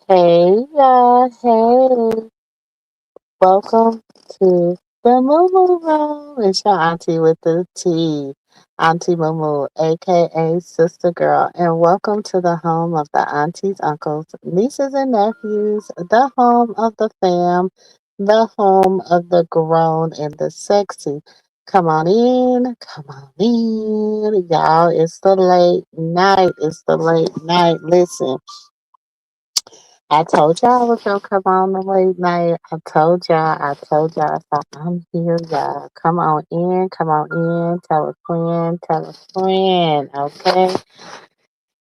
Hey y'all, hey, welcome to the Moo Moo Room. It's your auntie with the T, Auntie Moo Moo, aka Sister Girl, and welcome to the home of the aunties, uncles, nieces, and nephews, the home of the fam, the home of the grown and the sexy. Come on in, come on in, y'all. It's the late night. It's the late night. Listen. I told y'all I was gonna come on the late night. I told y'all, so I'm here, y'all. Come on in, come on in, tell a friend, okay?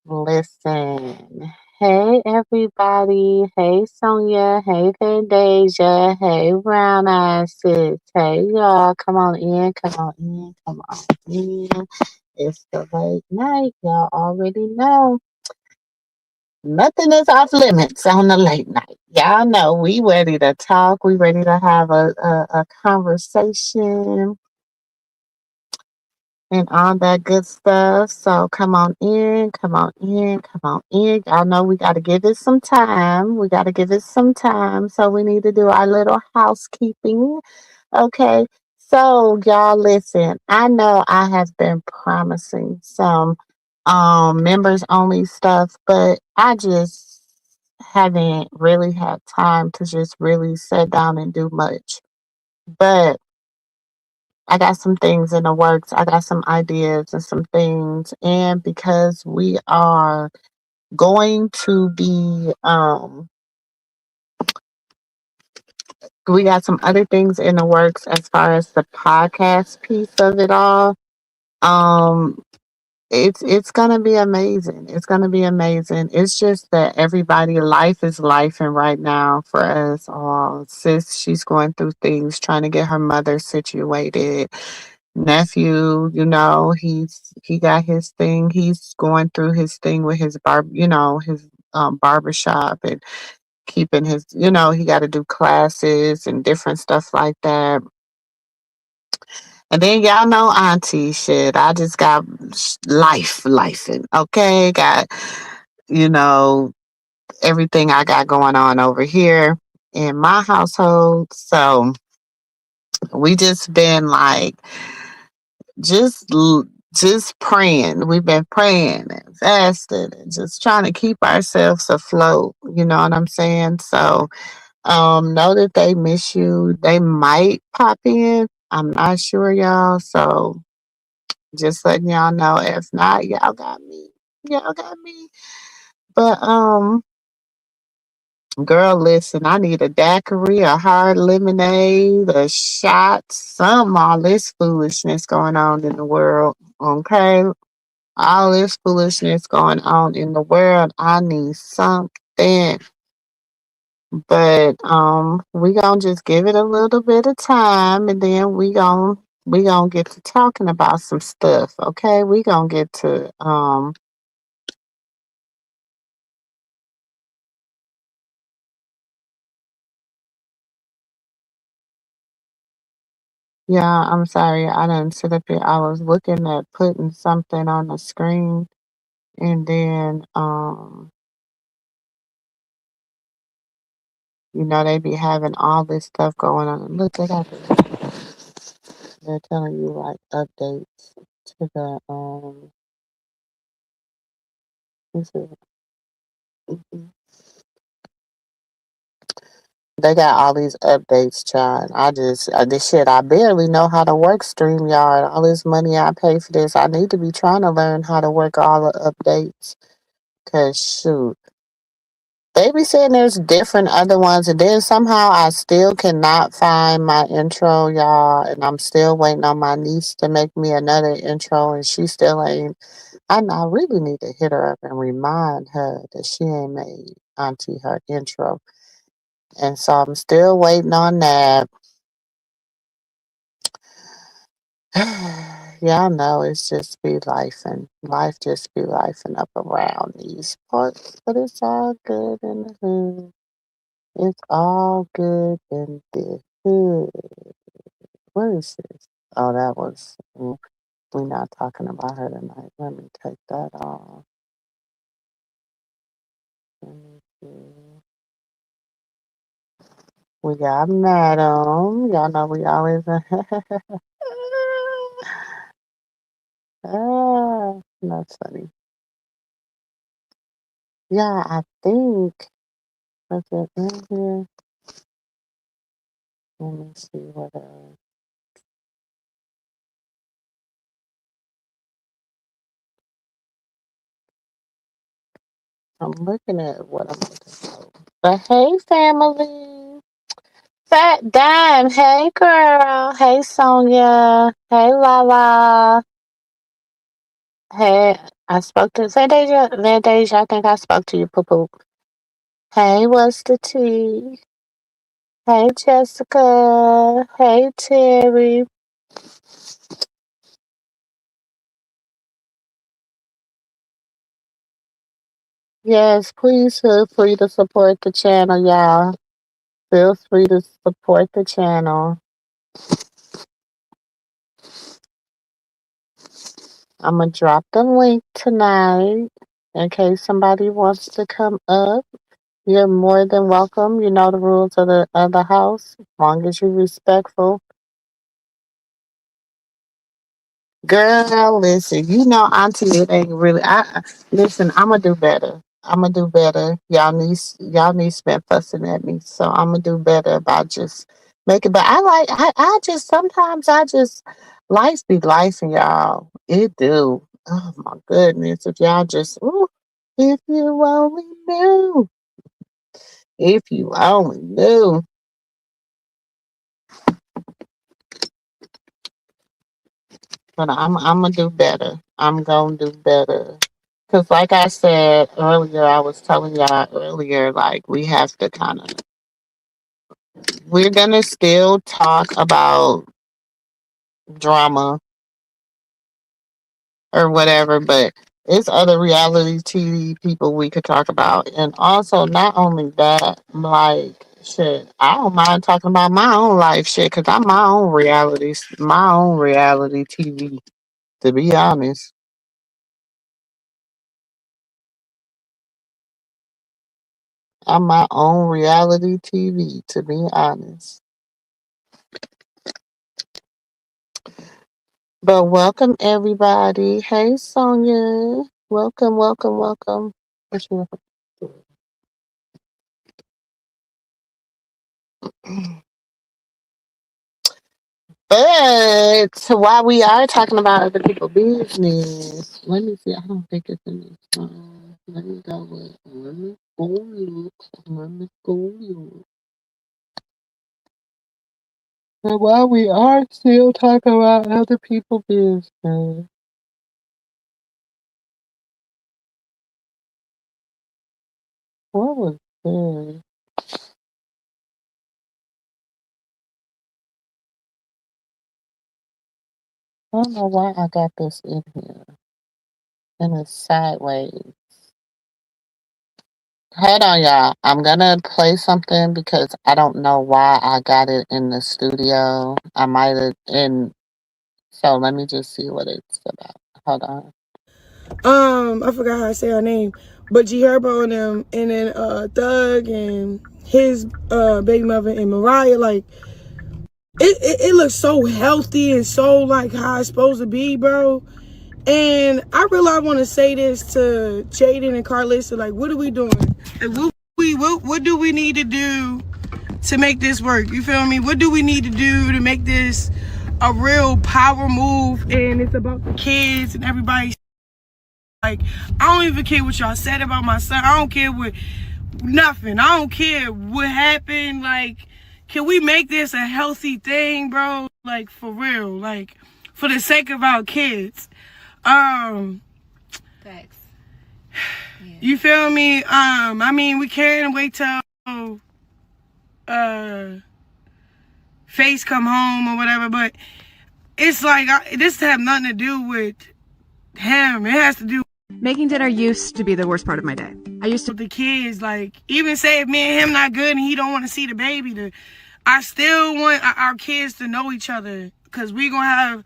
Listen. Hey everybody. Hey Sonia. Hey Fantasia. Hey Brown Eyes Sis. Hey y'all. Come on in, come on in, come on in. It's the late night. Y'all already know. Nothing is off limits on the late night. Y'all know we ready to talk. We ready to have a conversation and all that good stuff. So come on in, come on in, come on in. Y'all know we got to give it some time. We got to give it some time. So we need to do our little housekeeping. Okay. So y'all listen, I know I have been promising some members only stuff, but I just haven't really had time to just really sit down and do much. But I got some things in the works. I got some ideas and some things. And because we are going to be we got some other things in the works as far as the podcast piece of it all. Um it's gonna be amazing. It's gonna be amazing. It's just that everybody life is life and right now for us all. Sis, she's going through things trying to get her mother situated. Nephew, he got his thing. He's going through his thing with his his barbershop and keeping his he gotta do classes and different stuff like that. And then y'all know auntie shit. I just got life and okay, got you know everything I got going on over here in my household. So we just been like just l- just praying. We've been praying and fasting and just trying to keep ourselves afloat. You know what I'm saying? So know that they miss you. They might pop in. I'm not sure, y'all. So just letting y'all know. If not, y'all got me. Y'all got me. But girl, listen, I need a daiquiri, a hard lemonade, a shot, some all this foolishness going on in the world. Okay? All this foolishness going on in the world. I need something. But we gonna just give it a little bit of time and then we gonna get to talking about some stuff, okay? We gonna get to yeah, I'm sorry. I didn't sit up here. I was looking at putting something on the screen and then they be having all this stuff going on. Look, they're telling you like updates to the this is- mhm. They got all these updates, child. This shit, I barely know how to work StreamYard. All this money I pay for this, I need to be trying to learn how to work all the updates. Cause shoot. They be saying there's different other ones, and then somehow I still cannot find my intro, y'all. And I'm still waiting on my niece to make me another intro, and she still ain't. I really need to hit her up and remind her that she ain't made Auntie her intro. And so I'm still waiting on that. Y'all know it's just be life and life just be life and up around these parts, but it's all good in the hood. It's all good in the hood. What is this? Oh, that was. We're not talking about her tonight. Let me take that off. Let me see. We got Madam. Y'all know we always. That's funny. Yeah, I think. What's it in here? Let me see what I'm looking at what I'm looking for. But hey, family. Fat Dime. Hey, girl. Hey, Sonia. Hey, Lala. Hey, I spoke to Vandasia. Vandasia, I think I spoke to you, Poo Poo. Hey, what's the tea? Hey, Jessica. Hey, Terry. Yes, please feel free to support the channel, y'all. Feel free to support the channel. I'm gonna drop the link tonight in case somebody wants to come up. You're more than welcome. You know the rules of the house. As long as you're respectful. Girl, listen, you know, Auntie, it ain't really. Listen. I'm gonna do better. I'm gonna do better. Y'all need spent fussing at me, so I'm gonna do better about just making. But I just sometimes I just life be life, and y'all, it do. Oh my goodness, if y'all just, ooh, if you only knew, if you only knew. But I'm gonna do better. I'm gonna do better. Cause like I said earlier, I was telling y'all earlier, like we have to kind of, we're gonna still talk about drama or whatever, but it's other reality TV people we could talk about, and also not only that, like shit, I don't mind talking about my own life shit, cause I'm my own reality TV. To be honest, I'm my own reality TV. To be honest. But welcome everybody. Hey Sonia. Welcome, welcome, welcome. What you want? But while we are talking about other people's business, let me see. I don't think it's in this one. Let me go with. Let me go look. Let me go look. But while we are still talking about other people's business, what was this? I don't know why I got this in here. And it's sideways. Hold on, y'all. I'm gonna play something because I don't know why I got it in the studio. I might have in. So let me just see what it's about. Hold on. I forgot how I say her name, but G Herbo and them, and then Thug and his baby mother and Mariah, like it looks so healthy and so like how it's supposed to be, bro. And I really want to say this to Jaden and Carlissa, like, what are we doing? Like, what do we need to do to make this work? You feel me? What do we need to do to make this a real power move? And it's about the kids and everybody. Like, I don't even care what y'all said about my son. I don't care what nothing. I don't care what happened. Like, can we make this a healthy thing, bro? Like, for real. Like, for the sake of our kids. Thanks. Yeah. You feel me? I mean, we can't wait till Face come home or whatever, but it's like this have nothing to do with him. It has to do. Making dinner used to be the worst part of my day. I used to with the kids, like, even say if me and him not good and he don't want to see the baby, I still want our kids to know each other, because we gonna have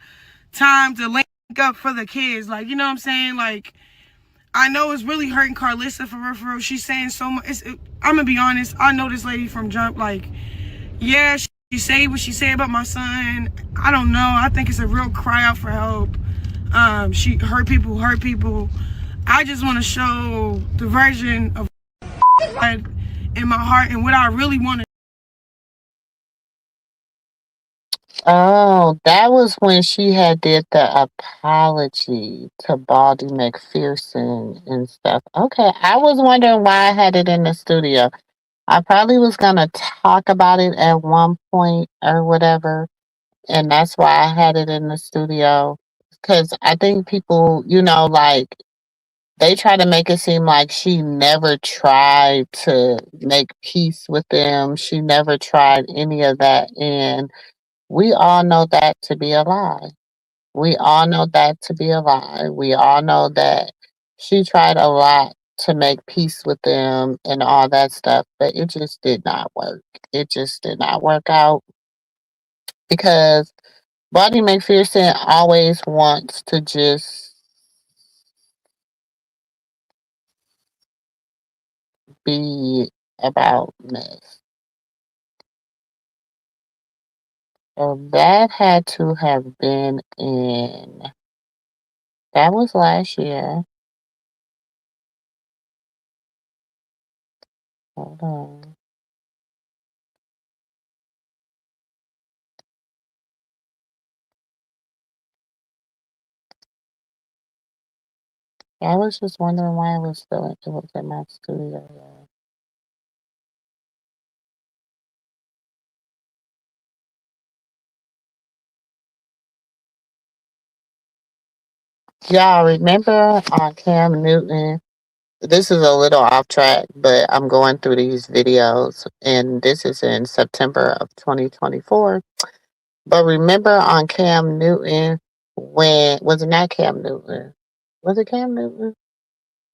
time to link up for the kids. Like, you know what I'm saying? Like, I know it's really hurting Carlissa for real. She's saying so much. I'm gonna be honest. I know this lady from Jump. Like, Yeah, she say what she said about my son. I don't know. I think it's a real cry out for help. She hurt people. I just want to show the version of God in my heart and what I really want to. Oh, that was when she had did the apology to Baldy McPherson and stuff. Okay, I was wondering why I had it in the studio. I probably was gonna talk about it at one point or whatever, and that's why I had it in the studio. Because I think people, like they try to make it seem like she never tried to make peace with them. She never tried any of that, and we all know that to be a lie. We all know that to be a lie. We all know that she tried a lot to make peace with them and all that stuff, but it just did not work. It just did not work out because Bonnie McPherson always wants to just be about mess. So that had to have been that was last year. Hold on. I was just wondering why it was in my studio. Y'all remember on Cam Newton? This is a little off track, but I'm going through these videos, and this is in September of 2024. But remember on Cam Newton when was it not Cam Newton? Was it Cam Newton?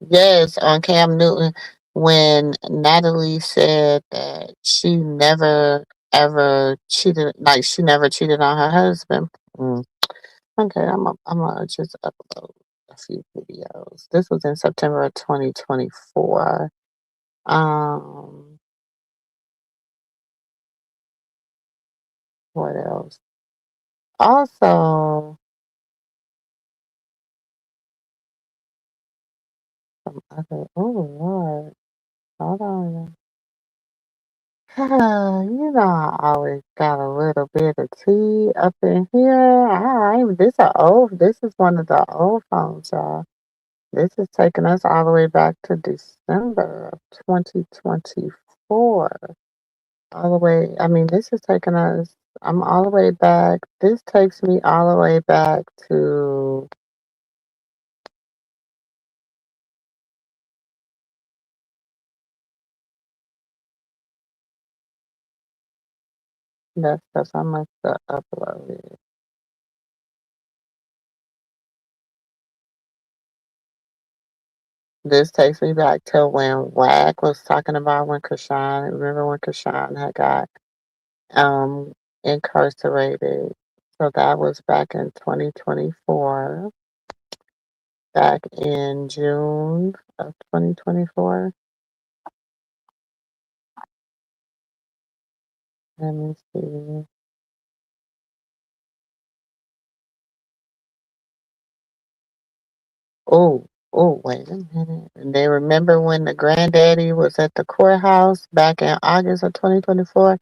Yes, on Cam Newton when Natalie said that she never ever cheated, like she never cheated on her husband. Mm. Okay, I'm gonna just upload a few videos. This was in September of 2024. Um, what else? Also, some other. Oh Lord, hold on. I always got a little bit of tea up in here. This is one of the old phones, y'all. This is taking us all the way back to December of 2024. All the way, I mean, this is taking us, I'm all the way back. This takes me all the way back to, that's because I must have uploaded. This takes me back to when WAC was talking about when Krishan, remember when Krishan had got um incarcerated. So that was back in 2024, back in June of 2024. Let me see. Oh, oh, wait a minute. And they remember when the granddaddy was at the courthouse back in August of 2024,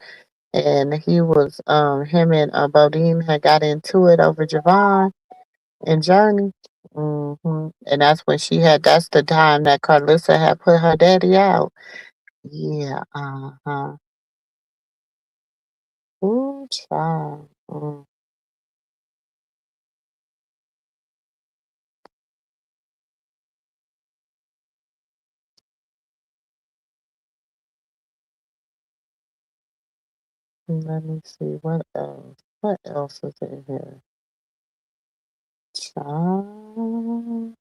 and he was him and Bodine had got into it over Javon and Journey. And that's when that's the time that Carlissa had put her daddy out. Yeah, uh-huh. Ooh, child. Let me see what else. What else is in here? Child.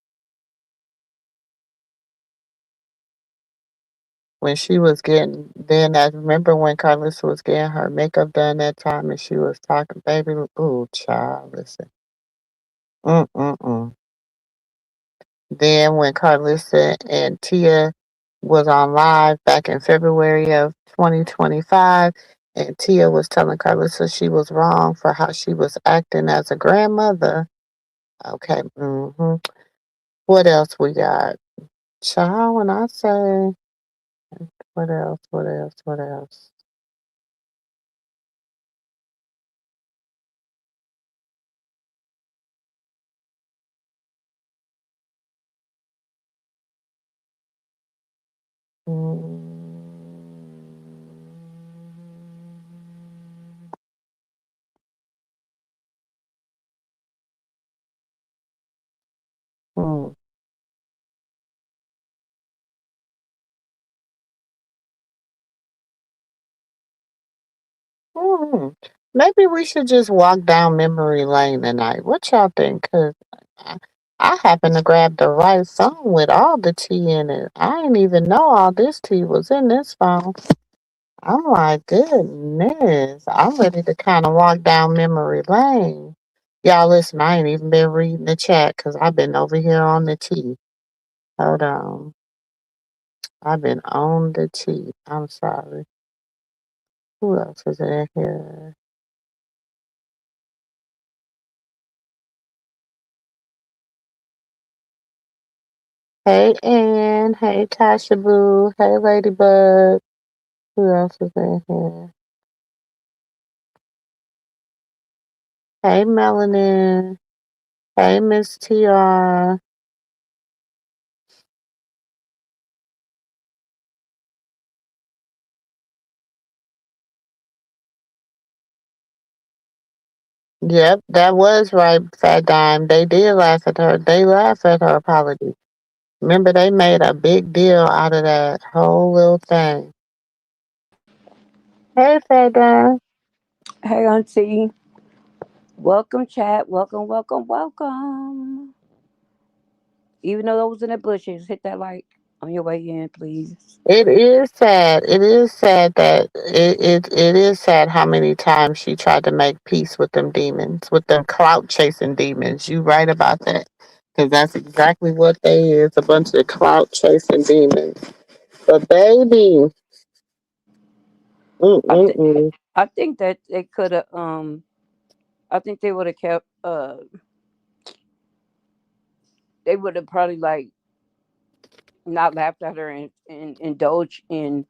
When she was getting, then I remember when Carlissa was getting her makeup done that time and she was talking, baby, ooh, child, listen. Mm-mm-mm. Then when Carlissa and Tia was on live back in February of 2025, And Tia was telling Carlissa she was wrong for how she was acting as a grandmother. Okay. What else we got? Child, when I say, what else? What else? What else? Mm. Mm. Maybe we should just walk down memory lane tonight. What y'all think? Cause I, I happen to grab the right phone with all the tea in it. I didn't even know all this tea was in this phone. I'm like, goodness. I'm ready to kind of walk down memory lane. Y'all listen, I ain't even been reading the chat because I've been over here on the tea. Hold on. I've been on the tea. I'm sorry. Who else is in here? Hey, Ann. Hey, Tasha Boo. Hey, Ladybug. Who else is in here? Hey, Melanin. Hey, Miss TR. Yep, that was right, Fat Dime. They did laugh at her. They laughed at her apology. Remember, they made a big deal out of that whole little thing. Hey, Fat Dime. Hey, Auntie. Welcome, chat. Welcome, welcome, welcome. Even though those in the bushes, hit that like on your way in, please. It is sad. It is sad that it is sad how many times she tried to make peace with them demons, with them clout chasing demons. You right about that. Because that's exactly what they is, a bunch of clout chasing demons. But baby, I think mm-mm-mm. I think that they could have. I think they would have kept. They would have probably like not laughed at her and indulged in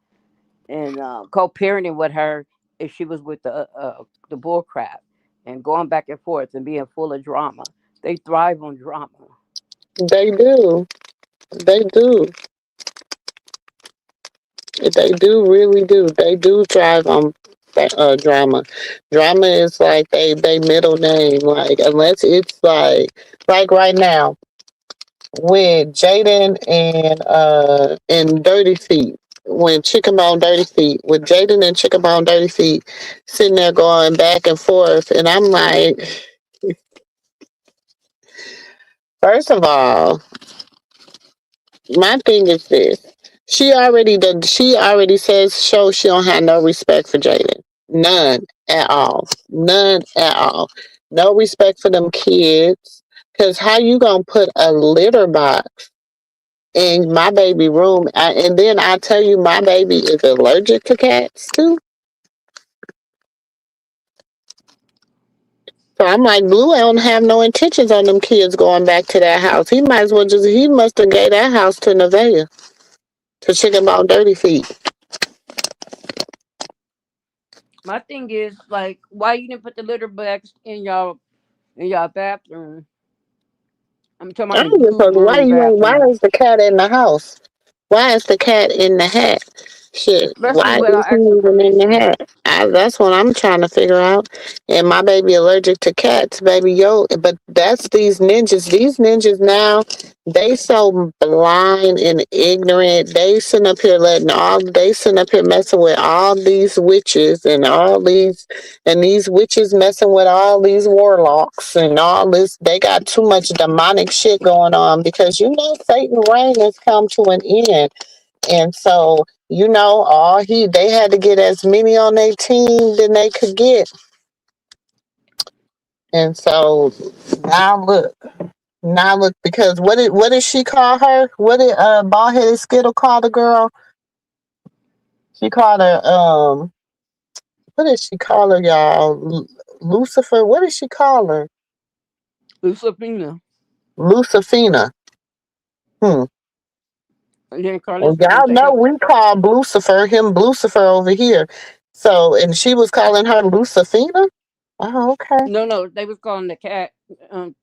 co-parenting with her if she was with the bull crap and going back and forth and being full of drama. They thrive on drama. They do. They do. They do really do. They do thrive on drama. Drama is like they middle name. Like unless it's like right now with Jaden and Dirty Feet. When Chicken Bone Dirty Feet, with Jaden and Chicken Bone Dirty Feet sitting there going back and forth, and I'm like, first of all, my thing is this. She already says she don't have no respect for Jaden. None at all. None at all. No respect for them kids. Cause how you gonna put a litter box in my baby room? And then I tell you my baby is allergic to cats too. So I'm like, Blue don't have no intentions on them kids going back to that house. He must have gave that house to Nevaeh to Chicken Bone Dirty Feet. My thing is like, why you didn't put the litter box in y'all bathroom? I'm talking I about in don't give a Blue's fuck. room Why bathroom, is the cat in the house? Why is the cat in the hat? Shit, especially why without is he asking even in the permission. hat? That's what I'm trying to figure out. And my baby allergic to cats, baby. Yo, but that's these ninjas. These ninjas now, they so blind and ignorant. They sitting up here messing with all these witches and these witches messing with all these warlocks and all this. They got too much demonic shit going on because Satan reign has come to an end. And so, they had to get as many on their team than they could get. And so now look. Now look, because what did she call her? What did bald headed Skittle call the girl? She called her What did she call her, y'all? Lucifer? What did she call her? Lucifina. Lucifina. Hmm. And then Well, Carlissa gonna y'all take know up. we call Lucifer him Lucifer over here. So, and she was calling her Lucifina? Oh, okay. No, they was calling the cat. Um,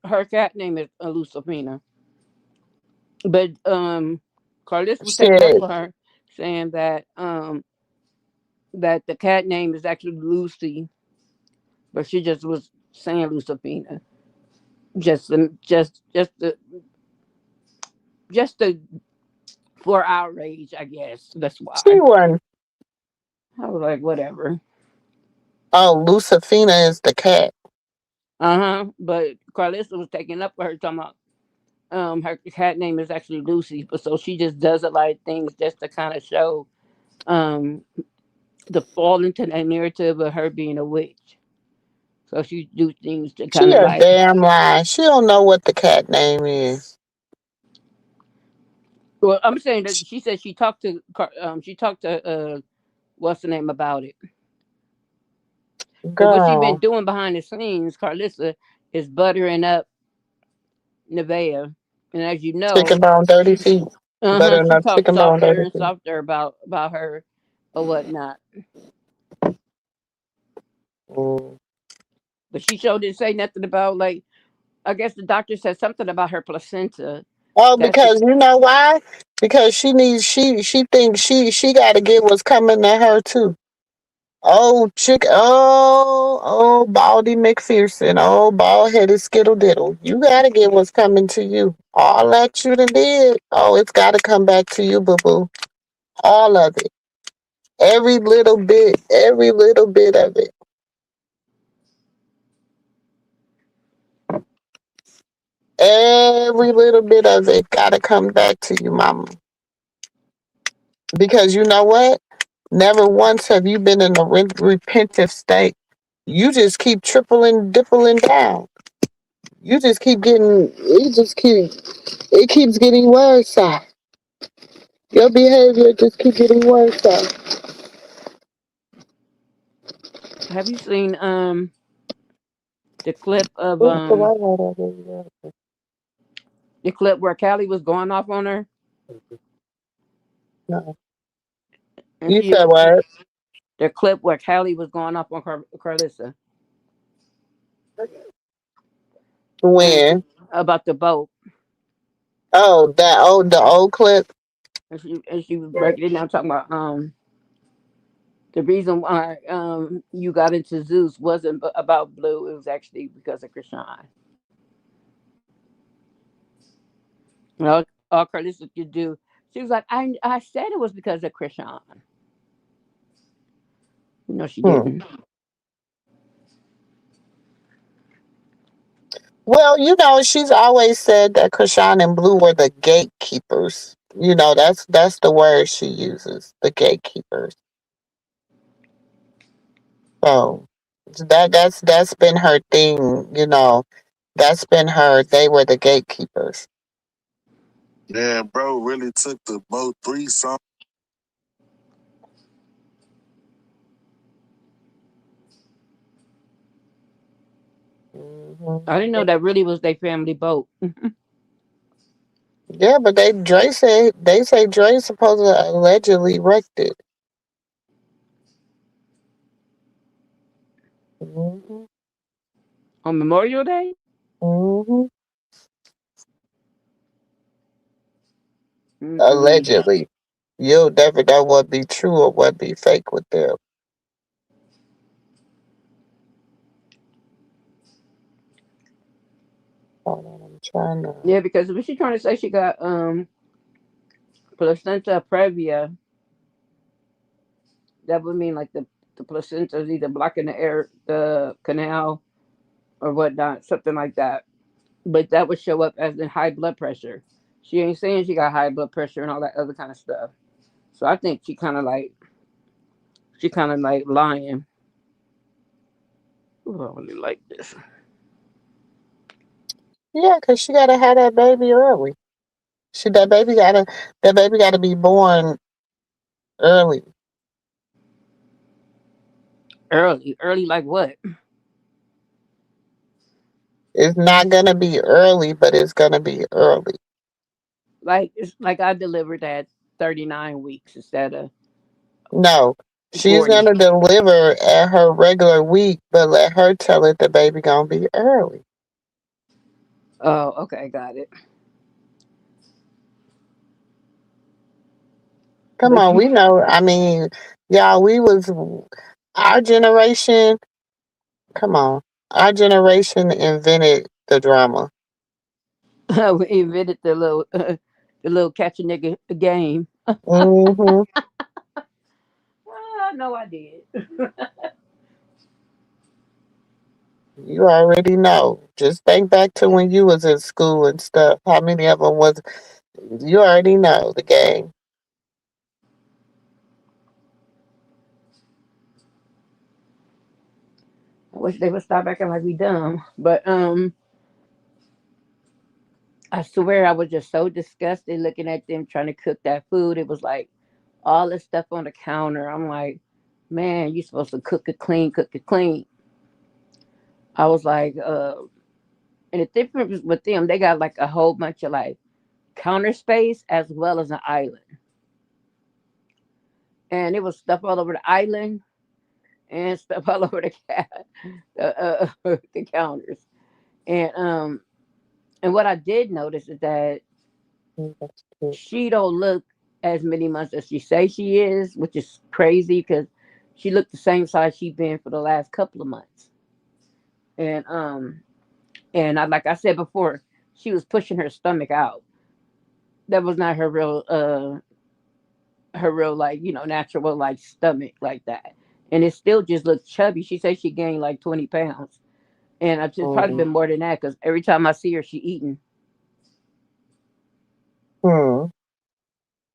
her cat name is Lucifina. But Carlissa was taking up Shit. for her, saying that the cat name is actually Lucy, but she just was saying Lucifina. Just for outrage, I guess. That's She why. won. I was like, whatever. Oh, Lucifina is the cat. But Carlissa was taking up for her, talking about her cat name is actually Lucy, but so she just does a lot of things just to kind of show um the fall into that narrative of her being a witch. So she do things to kind She of a like. damn lie. She don't know what the cat name is. Well, I'm saying that she said she talked to what's the name about it. But what she been Girl, doing behind the scenes, Carlissa, is buttering up Nevaeh, and as you know, chicken bone, 30 feet. Better she enough talks chicken bone, softer 30 and feet. softer about her or whatnot. Mm. But she sure didn't say nothing about like. I guess the doctor said something about her placenta. Oh, That she, because you know why? Because she thinks she got to get what's coming to her too. Oh, Baldy McPherson, bald headed skittle diddle. You gotta get what's coming to you. All that you done did, it's gotta come back to you, boo boo. All of it. Every little bit of it. Every little bit of it gotta come back to you, mama. Because you know what? Never once have you been in a repentive state. You just keep tripling, dippling down. You just keep getting, it keeps getting worse. Your behavior just keeps getting worse. have you seen the clip of Ooh, the white light over there. the clip where Callie was going off on her No. and You she said what? the clip where Callie was going off on Carlissa and When? about the boat. Oh, the old clip. And she was breaking it down, talking about the reason why you got into Zeus wasn't about Blue. It was actually because of Krishan. You know, all Carlissa could do. She was like, I said it was because of Krishan. No, she Hmm. didn't. Well, she's always said that Krishan and Blue were the gatekeepers. That's the word she uses, the gatekeepers. So that's been her thing. That's been her. They were the gatekeepers. Yeah, bro, really took the boat 3 songs. I didn't know Hmm. that really was their family boat. Yeah, but they say Dre supposed to allegedly wrecked it. Hmm. On Memorial Day? Hmm. Mm-mm. Allegedly, you'll never know what be true or what be fake with them. Hold on, I'm trying to. Yeah, because if she's trying to say she got placenta previa, that would mean like the placenta is either blocking the canal or whatnot, something like that. But that would show up as in high blood pressure. She ain't saying she got high blood pressure and all that other kind of stuff. So I think she kind of like lying. Ooh, I really like this. Yeah, cause she gotta have that baby early. She that baby gotta be born early. Early like what? It's not gonna be early, but it's gonna be early. Like it's like I delivered at 39 weeks instead of No, she's 40. gonna deliver at her regular week, but let her tell it the baby gonna be early. Oh, okay, got it. Come But on, you we know. I mean, y'all, we was our generation. Come on, our generation invented the drama. we invented the little catch a nigga game. Hmm. No, I did. You already know. Just think back to when you was in school and stuff. How many of them was? You already know the game. I wish they would stop acting like we dumb. But I swear I was just so disgusted looking at them trying to cook that food. It was like all this stuff on the counter. I'm like, man, you supposed to cook it clean, cook it clean. I was like, and the difference with them, they got like a whole bunch of like counter space as well as an island. And it was stuff all over the island and stuff all over the the counters. And and what I did notice is that she don't look as many months as she say she is, which is crazy because she looked the same size she been for the last couple of months. And I, like I said before, she was pushing her stomach out. That was not her real like natural like stomach like that. And it still just looked chubby. She said she gained like 20 pounds, and I just probably Mm-hmm. been more than that because every time I see her, she eating Hmm.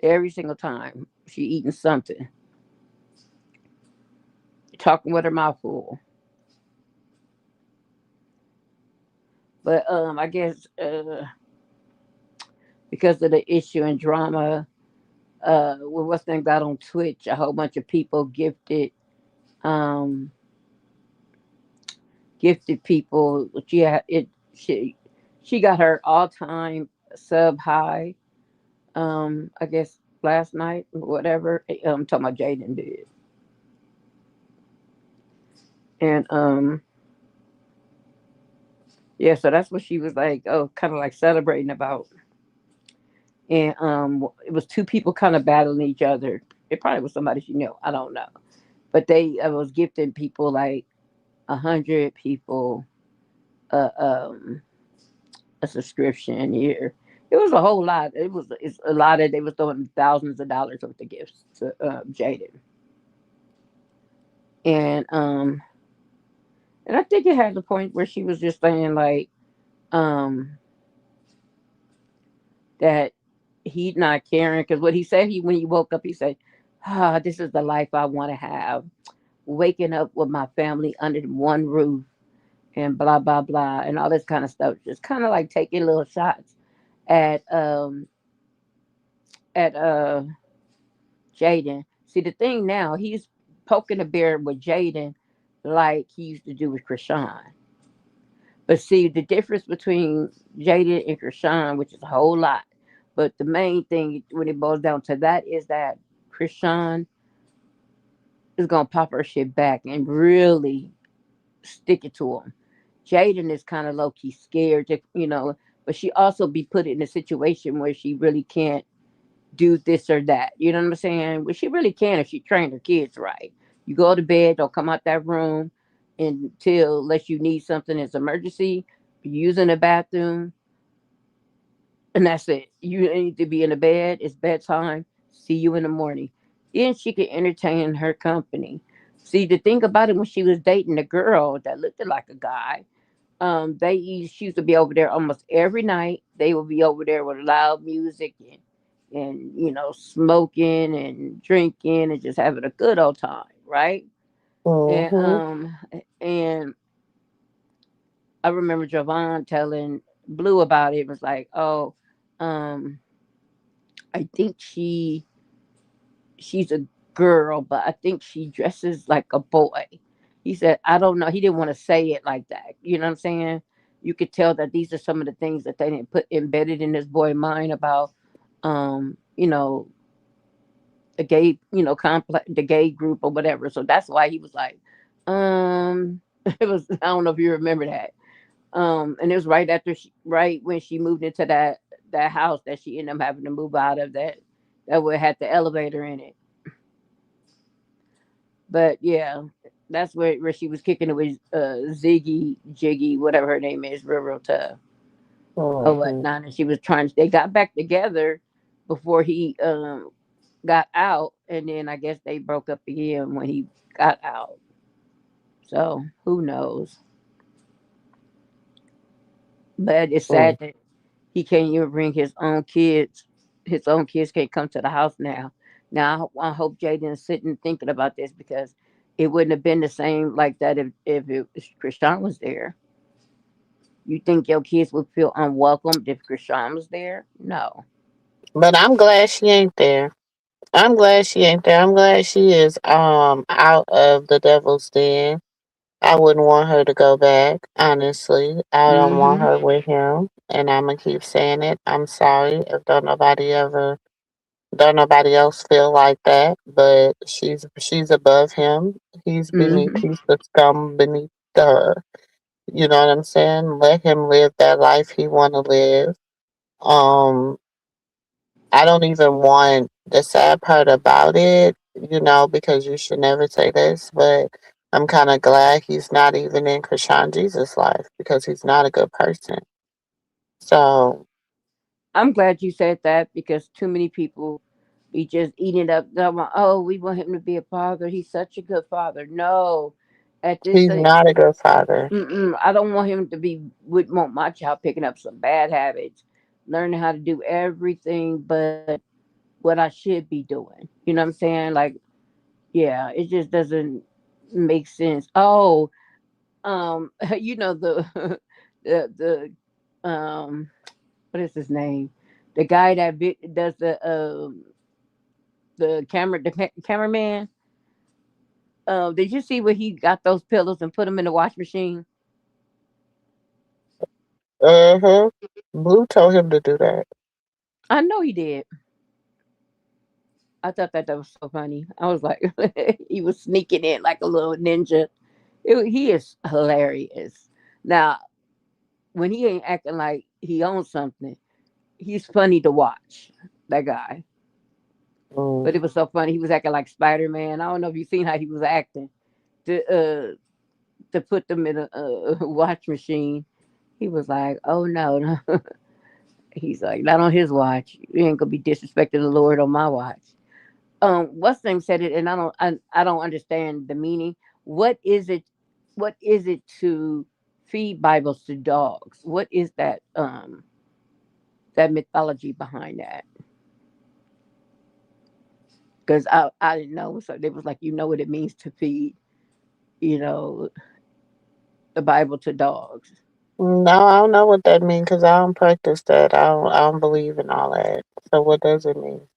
every single time she eating something, talking with her mouth full. But I guess because of the issue and drama, with what's thing got on Twitch, a whole bunch of people um gifted people. She got her all time sub high. I guess last night, whatever. Talking about Jaden did, and yeah. So that's what she was like. Oh, kind of like celebrating about. And it was two people kind of battling each other. It probably was somebody she knew. I don't know, but they was gifting people like 100 people uh, um, a subscription here. It was a whole lot. It's a lot of they was throwing thousands of dollars worth of gifts to Jaden, and and I think it had the point where she was just saying like um that he's not caring because what he said he when he woke up he said, ah, this is the life I want to have, waking up with my family under one roof and blah blah blah and all this kind of stuff, just kind of like taking little shots at at Jaden. See, the thing now, he's poking the bear with Jaden like he used to do with Krishan. But see, the difference between Jaden and Krishan, which is a whole lot, but the main thing when it boils down to that is that Krishan is gonna pop her shit back and really stick it to him. Jaden is kind of low key scared, but she also be put in a situation where she really can't do this or that. You know what I'm saying? Well, she really can if she trained her kids right. You go to bed, don't come out that room until unless you need something as emergency, using the bathroom, and that's it. You need to be in the bed. It's bedtime. See you in the morning. Then she could entertain her company. See, the thing about it, when she was dating a girl that looked like a guy, she used to be over there almost every night. They would be over there with loud music and smoking and drinking and just having a good old time, right? And Mm-hmm. and I remember Javon telling Blue about it. It was like, oh, um, I think she's a girl, but I think she dresses like a boy. He said, I don't know. He didn't want to say it like that. You know what I'm saying? You could tell that these are some of the things that they didn't put embedded in this boy's mind about, you know, the gay, you know, complex, the gay group or whatever. So that's why he was like, it was, I don't know if you remember that. And it was right after right when she moved into that house that she ended up having to move out of that would had the elevator in it. But yeah, that's where she was kicking it with Ziggy, Jiggy, whatever her name is, real tough or Hmm. whatnot. And she was trying. They got back together before he got out, and then I guess they broke up again when he got out. So who knows? But it's sad that he can't even bring his own kids. His own kids can't come to the house now. Now I hope Jaden's sitting thinking about this because it wouldn't have been the same like that if Krishan was there. You think your kids would feel unwelcomed if Krishan was there? No. But I'm glad she ain't there. I'm glad she ain't there. I'm glad she is out of the devil's den. I wouldn't want her to go back, honestly. I don't want Mm-hmm. her with him. And I'ma keep saying it. I'm sorry if don't nobody else feel like that. But she's above him. He's beneath Mm-hmm. he's the scum beneath her. You know what I'm saying? Let him live that life he wanna live. Um I don't even want the sad part about it, because you should never say this, but I'm kind of glad he's not even in Krishan Jesus' life because he's not a good person. So, I'm glad you said that because too many people be just eating up. Oh, we want him to be a father. He's such a good father. No, at this he's not a good father. I don't want him to be. Would want my child picking up some bad habits, learning how to do everything but what I should be doing. You know what I'm saying? Like, yeah, it just doesn't make sense. Oh, you know the what is his name? The guy that does the cameraman. Did you see where he got those pillows and put them in the wash machine? Uh-huh. Blue told him to do that. I know he did. I thought that was so funny. I was like, he was sneaking in like a little ninja. He is hilarious. Now, when he ain't acting like he owns something, he's funny to watch. That guy. Mm. But it was so funny. He was acting like Spider Man. I don't know if you've seen how he was acting to put them in a watch machine. He was like, "Oh no, no." He's like, "Not on his watch. You ain't gonna be disrespecting the Lord on my watch." What's name said it, and I don't understand the meaning. What is it? What is it to feed Bibles to dogs? What is that mythology behind that? Because I didn't know, so they was like, you know what it means to feed, you know, the Bible to dogs. No, I don't know what that means because I don't practice that. I don't believe in all that. So what does it mean?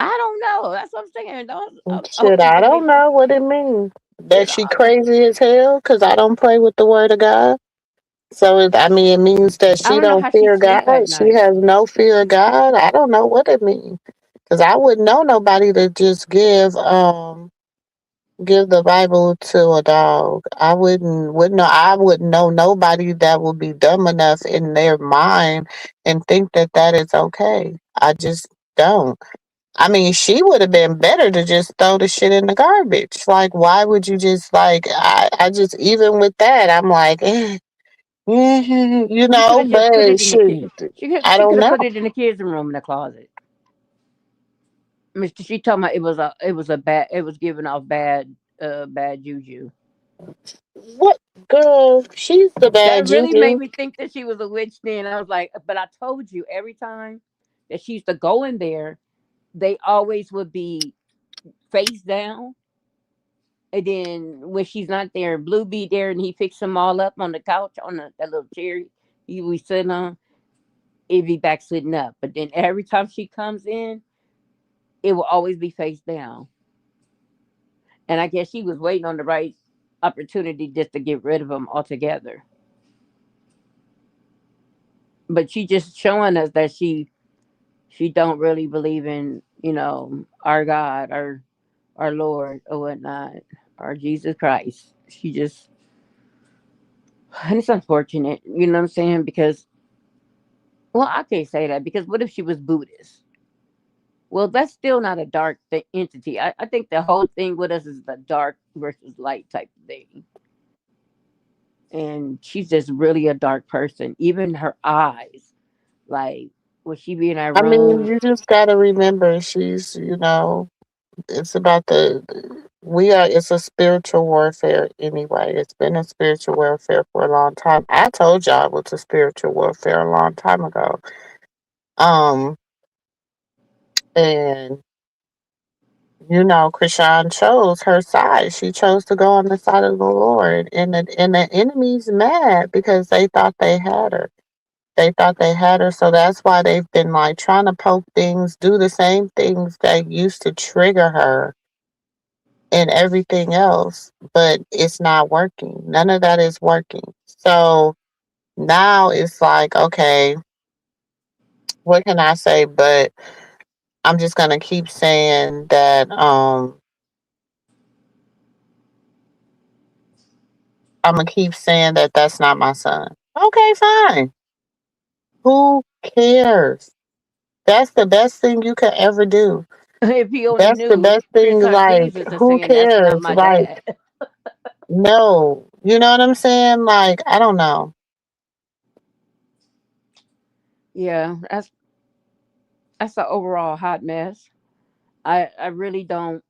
I don't know. That's what I'm saying. I hope Shit, you I can don't make this. know what it means. You That know, she crazy as hell because I don't play with the word of God. So it means that I she don't know don't how she fear sleep at God. She night. has no fear of God. I don't know what it means because I wouldn't know nobody to just give the Bible to a dog. I wouldn't know. I wouldn't know nobody that would be dumb enough in their mind and think that that is okay. I just don't. I mean, she would have been better to just throw the shit in the garbage. Like, why would you just like? I just even with that, I'm like, She could have just put but it in the kid. shit, She could I she don't could have know. put it in the kids' room in the closet. Mister, she told me it was giving off bad juju. What girl? She's the bad That really made juju. me think that she was a witch. Then I was like, but I told you every time that she used to go in there, they always would be face down. And then when she's not there, Blue be there, and he picks them all up on the couch on that little chair he was sitting on. It'd be back sitting up. But then every time she comes in, it will always be face down. And I guess she was waiting on the right. opportunity just to get rid of him altogether. But she just showing us that she don't really believe in, our God or our Lord or whatnot, or Jesus Christ. She just, and it's unfortunate, you know what I'm saying? Because, well, I can't say that because what if she was Buddhist? Well, that's still not a dark entity. I think the whole thing with us is the dark versus light type of thing. And she's just really a dark person. Even her eyes, like, would she be in that I mean, room? you just gotta remember she's, it's about it's a spiritual warfare anyway. It's been a spiritual warfare for a long time. I told y'all it was a spiritual warfare a long time ago. Um, and Krishan chose her side. She chose to go on the side of the Lord. And the enemy's mad because they thought they had her. They thought they had her, so that's why they've been like trying to poke things, do the same things that used to trigger her and everything else, but it's not working. None of that is working. So now it's like, okay, what can I say? But I'm just gonna keep saying that I'm gonna keep saying that that's not my son. Okay, fine. Who cares? That's the best thing you could ever do. If he only That's the knew, best here thing. comes Like, Jesus and who saying, "That's not cares? my Like, dad." no. You know what I'm saying? Like, I don't know. Yeah, that's an overall hot mess. I really don't.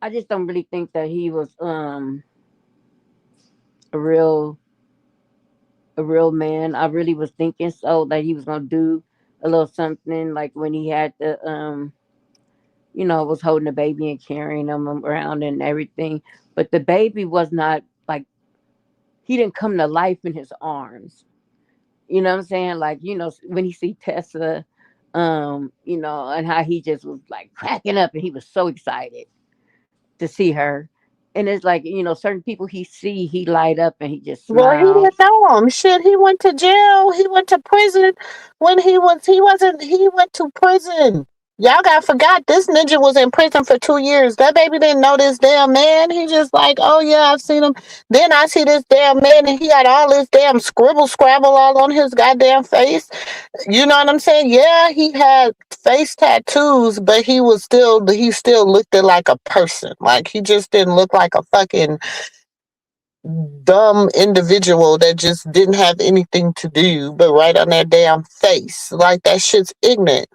I just don't really think that he was a real a real man. I really was thinking so that he was gonna do a little something like when he had the was holding the baby and carrying him around and everything. But the baby was not like he didn't come to life in his arms. You know what I'm saying? Like, when he see Tessa, and how he just was like cracking up and he was so excited to see her. And it's like, certain people he see, he light up and he just Well, he didn't smiles. know him. Shit, he went to jail. He went to prison when he went to prison. Y'all got forgot this ninja was in prison for 2 years. That baby didn't know this damn man. He just like, oh yeah, I've seen him. Then I see this damn man and he got all this damn scribble scrabble all on his goddamn face. You know what I'm saying? Yeah, he had face tattoos, but he still looked like a person. Like he just didn't look like a fucking dumb individual that just didn't have anything to do but write on that damn face. Like that shit's ignorant.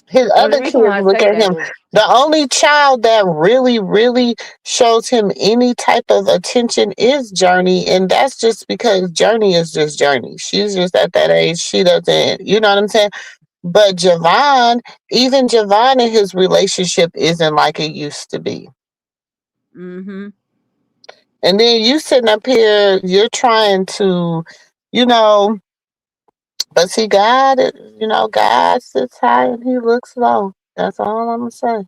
His Well, the other reason kids why I look say at that him. is, The only child that really, really shows him any type of attention is Journey, and that's just because Journey is just Journey. She's just at that age. She doesn't, you know what I'm saying? But even Javon and his relationship isn't like it used to be. mm-hmm. And then you sitting up here, you're trying to, you know, but see, God sits high and he looks low. That's all I'm gonna say.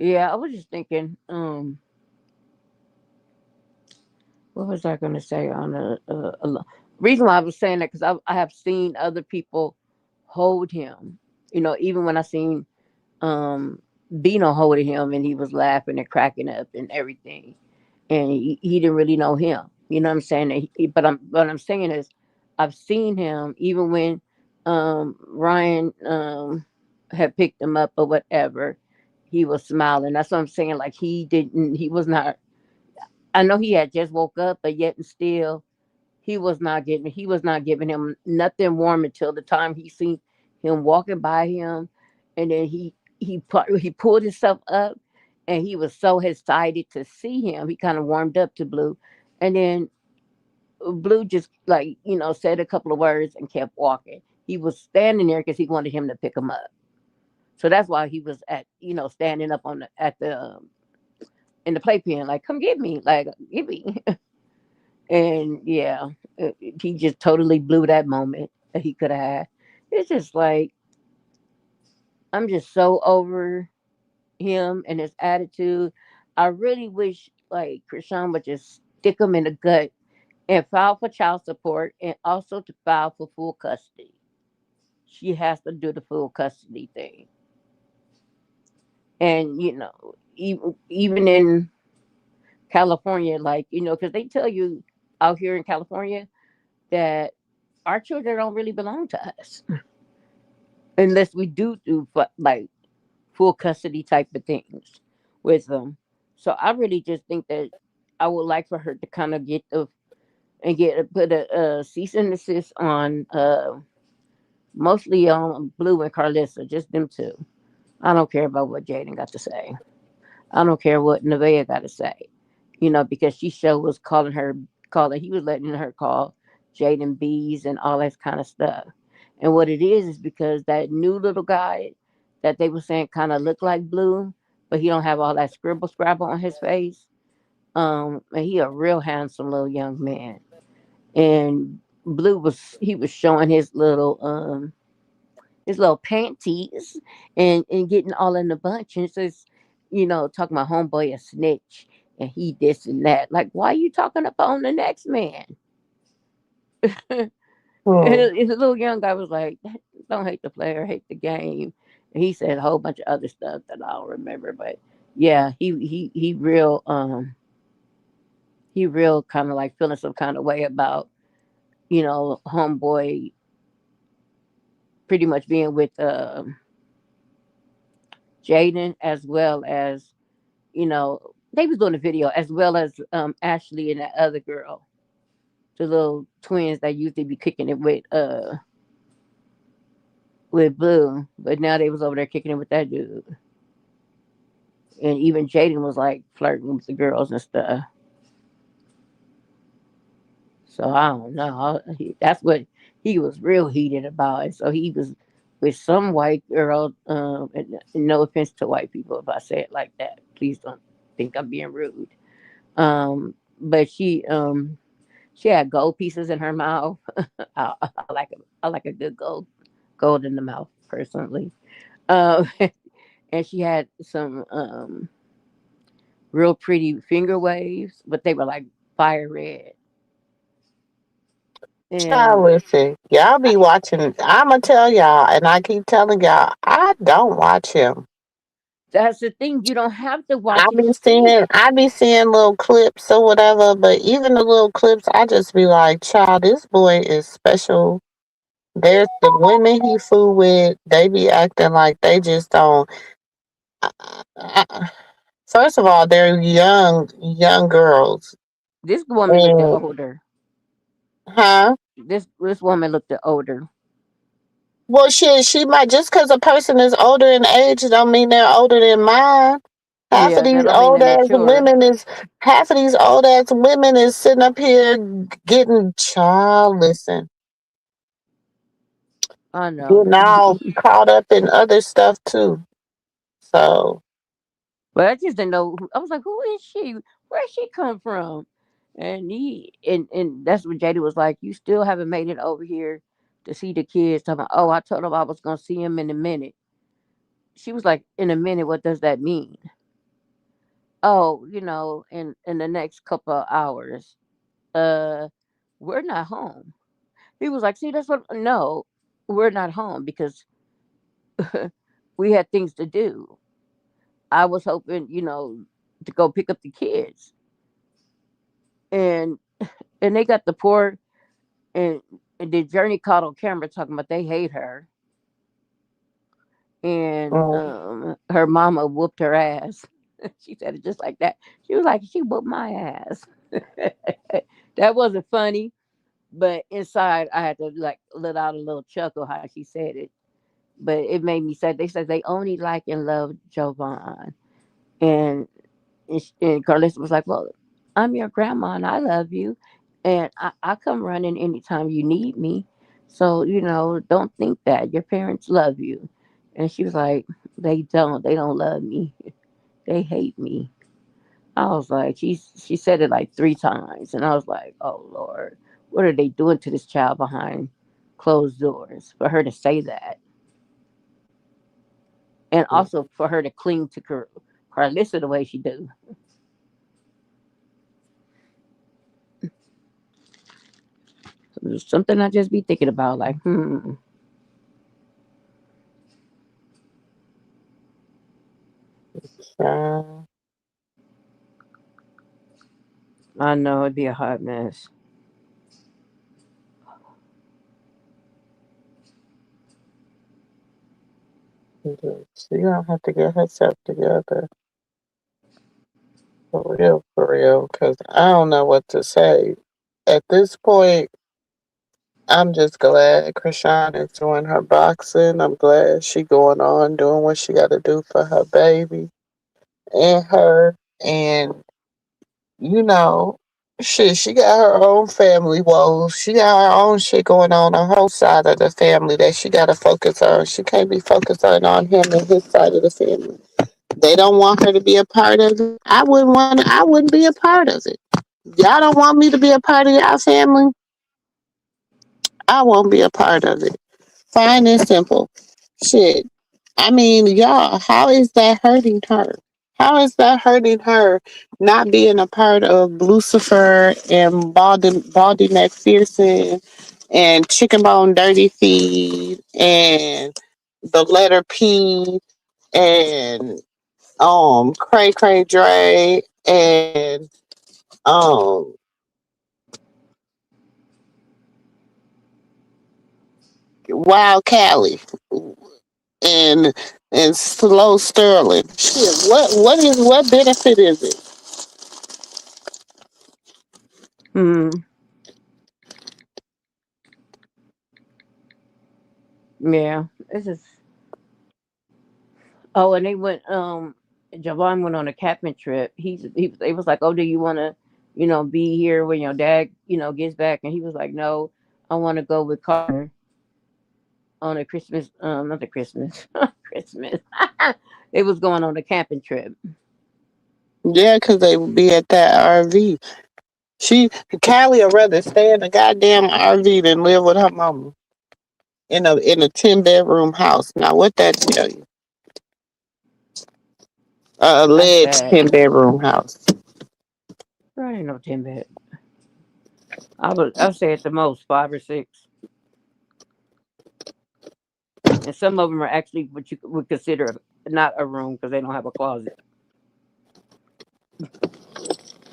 Yeah, I was just thinking, what was I going to say on reason why I was saying that because I have seen other people hold him. Even when I seen um Bino holding him and he was laughing and cracking up and everything, and he didn't really know him. You know what I'm saying? But what I'm saying is, I've seen him even when Ryan had picked him up or whatever. He was smiling. That's what I'm saying. Like he didn't. He was not. I know he had just woke up, but yet and still he was not giving him nothing warm until the time he seen him walking by him, and then he pulled himself up, and he was so excited to see him. He kind of warmed up to Blue, and then Blue just like said a couple of words and kept walking. He was standing there because he wanted him to pick him up. So that's why he was at standing up on the at the in the playpen like come get me like get me. And yeah, he just totally blew that moment that he could have had. It's just like I'm just so over. him and his attitude. I really wish like Krishan would just stick him in the gut and file for child support and also to file for full custody. She has to do the full custody thing. And even in California, like because they tell you out here in California that our children don't really belong to us unless we do like full custody type of things with them. So I really just think that I would like for her to kind of put a cease and desist on mostly on Blue and Carlissa, just them two. I don't care about what Jaden got to say. I don't care what Nevaeh got to say. Because she sure was calling, he was letting her call Jaden bees and all that kind of stuff. And what it is because that new little guy that they were saying kind of looked like Blue, but he don't have all that scribble scrabble on his face. And he a real handsome little young man. And Blue was showing his little panties and getting all in the bunch and says, talking about homeboy a snitch and he this and that. Like, why are you talking up on the next man? And Hmm. his little young guy was like, don't hate the player, hate the game. And he said a whole bunch of other stuff that I don't remember. But yeah, he real kind of like feeling some kind of way about, homeboy pretty much being with Jaden as well as they was doing a video as well as Ashley and that other girl, the little twins that used to be kicking it with Blue, but now they was over there kicking it with that dude. And even Jaden was like flirting with the girls and stuff. So I don't know. That's what he was real heated about. And so he was with some white girl. And no offense to white people if I say it like that. Please don't think I'm being rude. But she had gold pieces in her mouth. I like a good gold in the mouth personally. Um, and she had some real pretty finger waves, but they were like fire red. Child, And listen, y'all be watching. I'ma tell y'all, and I keep telling y'all, I don't watch him. that's the thing. You don't have to I watch it be to see seeing, it. I be seeing little clips or whatever, but even the little clips, I just be like, child, this boy is special. There's the women he fool with, they be acting like they just don't. First of all, they're young girls, This woman looked and older. huh? This woman looked older. Well, shit, she might just because a person is older in age don't mean they're older than mine. Half of Yeah, that these don't mean old they're ass mature. women is half of these old ass women is sitting up here getting child listen, I know. getting all caught up in other stuff too. So But I just didn't know. I was like, who is she? Where she come from? And that's when JD was like, you still haven't made it over here to see the kids. Talking about, oh, I told him I was gonna see him in a minute. She was like, in a minute, what does that mean? Oh, in the next couple of hours. Uh, we're not home. He was like, see, that's what. No, we're not home because we had things to do. I was hoping, to go pick up the kids, and they got the poor and, the journey caught on camera talking about they hate her, and mm, her mama whooped her ass. She said it just like that. She was like, she whooped my ass. That wasn't funny, but inside I had to like let out a little chuckle how she said it. But it made me sad. They said they only like and love Jovan, and and Carlos was like, "Well, I'm your grandma and I love you, and I come running anytime you need me. So don't think that your parents love you." And she was like, "They don't. They don't love me. They hate me." I was like, she said it like 3 times, and I was like, "Oh Lord, what are they doing to this child behind closed doors for her to say that?" and also for her to cling to Carlissa the way she do. It's something I just be thinking about, like, Uh, I know it'd be a hot mess. she gonna have to get herself together for real. Cause I don't know what to say. At this point, I'm just glad Krishan is doing her boxing. I'm glad she going on doing what she got to do for her baby and her. And you know, shit, she got her own family woes. She got her own shit going on her side of the family that she got to focus on. She can't be focusing on him and his side of the family. They don't want her to be a part of it. I wouldn't want. I wouldn't be a part of it. Y'all don't want me to be a part of y'all family. I won't be a part of it. Fine and simple. Shit. I mean, y'all, how is that hurting her? How is that hurting her not being a part of Lucifer and Baldy McPherson and Chicken Bone Dirty Feed and the letter P and Cray Cray Dre and um Wild Cali and Slow Sterling. Shit, what benefit is it? Hmm. Yeah. This is. Oh, and they went. Javon went on a camping trip. They was like, "Oh, do you want to, be here when your dad, gets back?" And he was like, "No, I want to go with Carter on a Christmas. Not the Christmas, Christmas. They was going on a camping trip. Yeah, 'cause they would be at that RV. She Callie would rather stay in the goddamn RV than live with her mama in a 10 bedroom house. Now what that tell you? A That's alleged sad. 10 bedroom house. There ain't no 10 bed. I say at the most 5 or 6, and some of them are actually what you would consider not a room because they don't have a closet.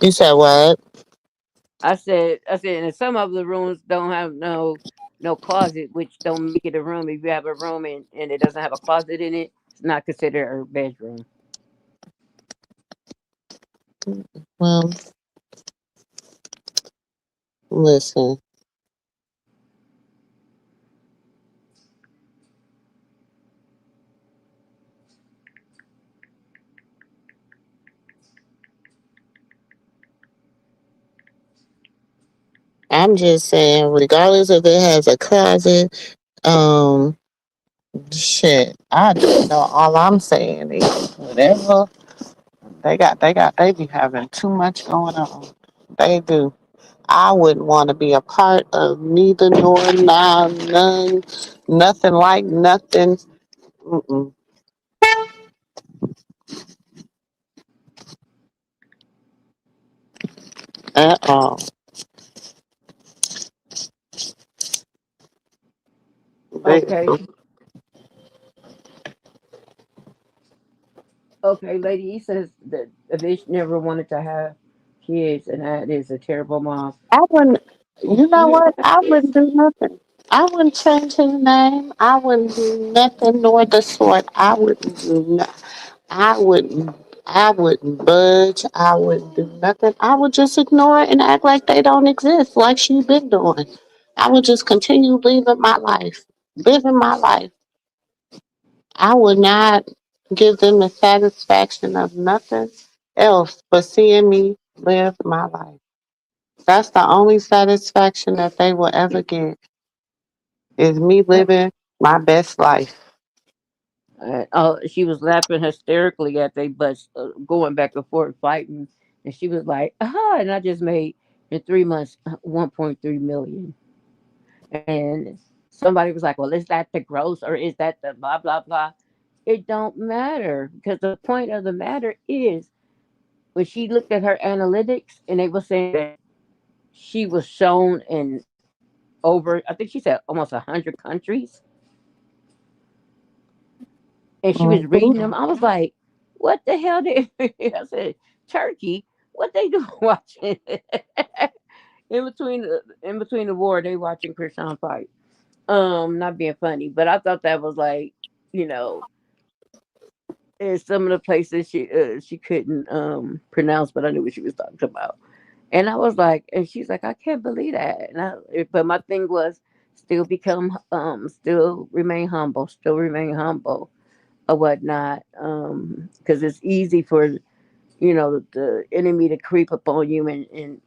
You said what? I said, and some of the rooms don't have no closet, which don't make it a room. If you have a room and it doesn't have a closet in it, it's not considered a bedroom. Well, listen. I'm just saying, regardless if it has a closet, um, shit. I don't know. All I'm saying is whatever they be having too much going on. They do. I wouldn't want to be a part of neither nor now none, nothing like nothing. Mm-mm, at all. They, Okay, okay, lady. He says that a bitch never wanted to have kids, and that is a terrible mom. I wouldn't. You know what? I wouldn't do nothing. I wouldn't change his name. I wouldn't do nothing nor the sort. I wouldn't do nothing. I wouldn't. I wouldn't budge. I wouldn't do nothing. I would just ignore it and act like they don't exist, like she been doing. I would just continue living my life. I would not give them the satisfaction of nothing else but seeing me live my life. That's the only satisfaction that they will ever get is me living my best life. She was laughing hysterically at they butts going back and forth fighting, and she was like, "Ah!" And I just made in 3 months 1.3 million. And somebody was like, "Well, is that the gross or is that the blah blah blah?" it don't matter because the point of the matter is when she looked at her analytics and they were saying that she was shown in over, I think she said almost 100 countries, and she was Mhm. reading them. I was like, "What the hell did?" I said, "Turkey? What they do watching in between the war? They watching Krishan fight." Not being funny, but I thought that was like, you know, in some of the places she couldn't pronounce, but I knew what she was talking about. And I was like, and she's like, I can't believe that. But my thing was still remain humble, or whatnot, because it's easy for the enemy to creep up on you and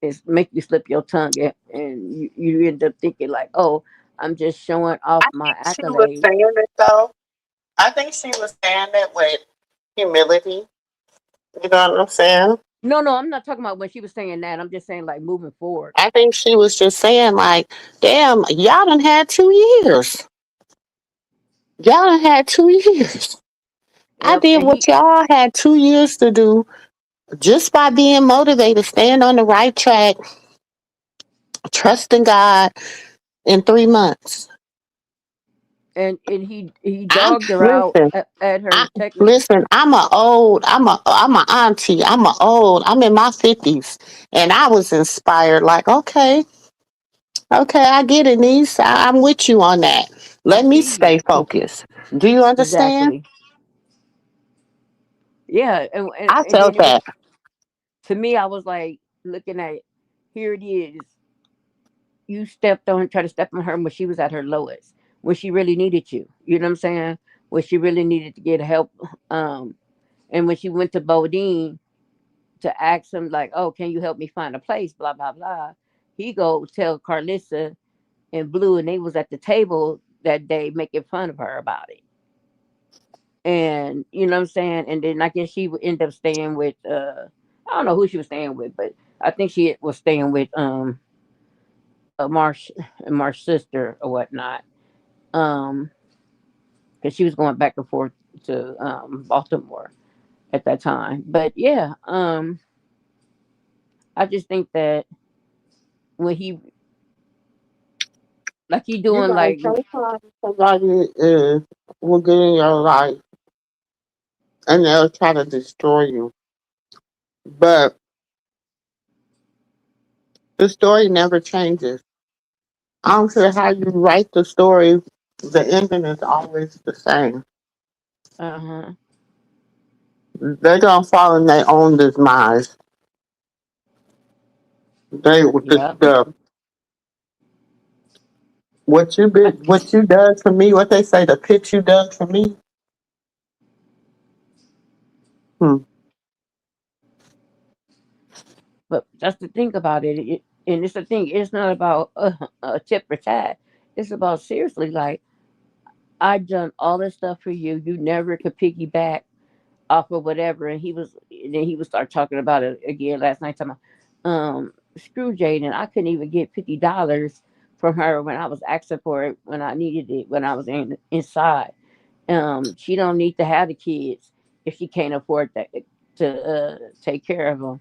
it's make you slip your tongue and you end up thinking like, oh, I'm just showing off I my think she was accolades. saying it though. I think she was saying it with humility. You know what I'm saying? No, no, I'm not talking about when she was saying that. I'm just saying like moving forward. I think she was just saying like, damn, y'all done had 2 years. Y'all done had 2 years. I Yep, did and what y'all had 2 years to do just by being motivated, staying on the right track, trusting God in 3 months. he I'm dogged her out listen. at I her technique. listen. I'm a auntie. I'm in my 50s, and I was inspired. Like, okay, okay, I get it, niece. I'm with you on that. I Let me see stay you. focused. Do you understand? Exactly. Yeah, and, I and then felt it was that. to me. I was like looking at it. Here it is. You try to step on her when she was at her lowest, when she really needed you. You know what I'm saying? When she really needed to get help. Um, and when she went to Bodine to ask him like, "Oh, can you help me find a place?" Blah blah blah. He go tell Carlissa and Blue, and they was at the table that day making fun of her about it. And you know what I'm saying? And then I guess she would end up staying with I don't know who she was staying with, but I think she was staying with Marsh Marsh's sister or whatnot. Um because she was going back and forth to Baltimore at that time. But yeah, I just think that when he like he You doing know, like sometimes somebody will get in your life and they'll try to destroy you. But the story never changes. I don't care how you write the story, the ending is always the same. uh-huh. They're gonna fall in their own demise. They Yeah. the what you done for me, what they say, the pitch you done for me. Hmm. But that's the thing about it. And it's the thing. It's not about a tip for tat. It's about seriously like I done all this stuff for you. You never could piggyback off of whatever. And then he would start talking about it again last night. Talking about, screw Jaden. I couldn't even get $50 from her when I was asking for it when I needed it when I was inside. She don't need to have the kids if she can't afford that to take care of them.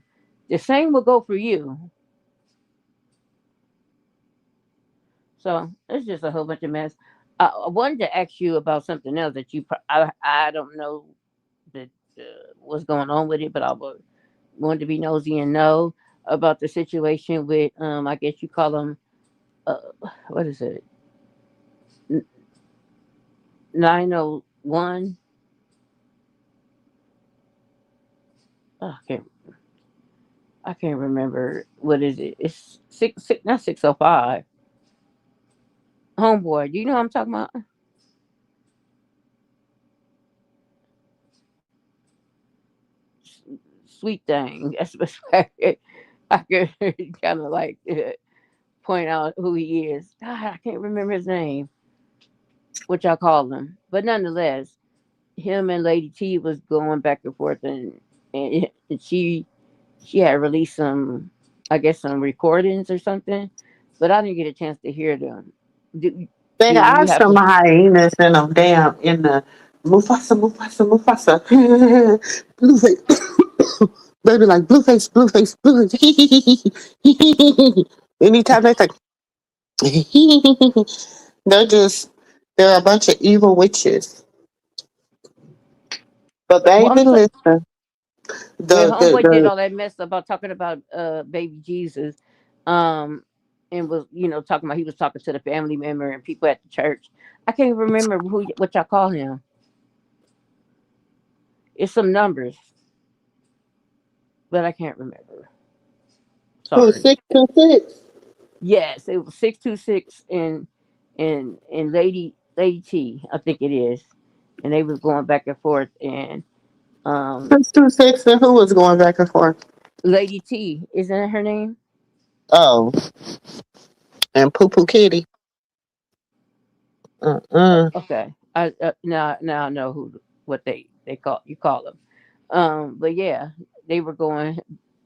The same will go for you. So it's just a whole bunch of mess. I wanted to ask you about something else that I don't know that what's going on with it, but I would wanted to be nosy and know about the situation with I guess you call them uh what is it 901. I can't remember what is it. It's six not 605. Homeboy, do you know what I'm talking about? Sweet thing. That's I could kind of like point out who he is. God, I can't remember his name, which I call him. But nonetheless, him and Lady T was going back and forth, and she had released some, I guess, some recordings or something, but I didn't get a chance to hear them. Do, They do are you have some some? hyenas in them damn in the Mufasa, Mufasa, Mufasa. Blueface. Baby like Blueface, Blueface, Blueface. Anytime they think they're just they're a bunch of evil witches. But Well, baby, listen, when homeboy did the all that mess about talking about baby Jesus, um, and was talking about he was talking to the family member and people at the church. I can't remember what y'all call him. It's some numbers, but I can't remember. who Sorry. 626. Yes, it was 626 and Lady T, I think it is, and they was going back and forth and 626 and who was going back and forth? Lady T, isn't that her name? Oh, and Poo Poo Kitty. Uh-uh. Okay, I now I know what they call them. But yeah, they were going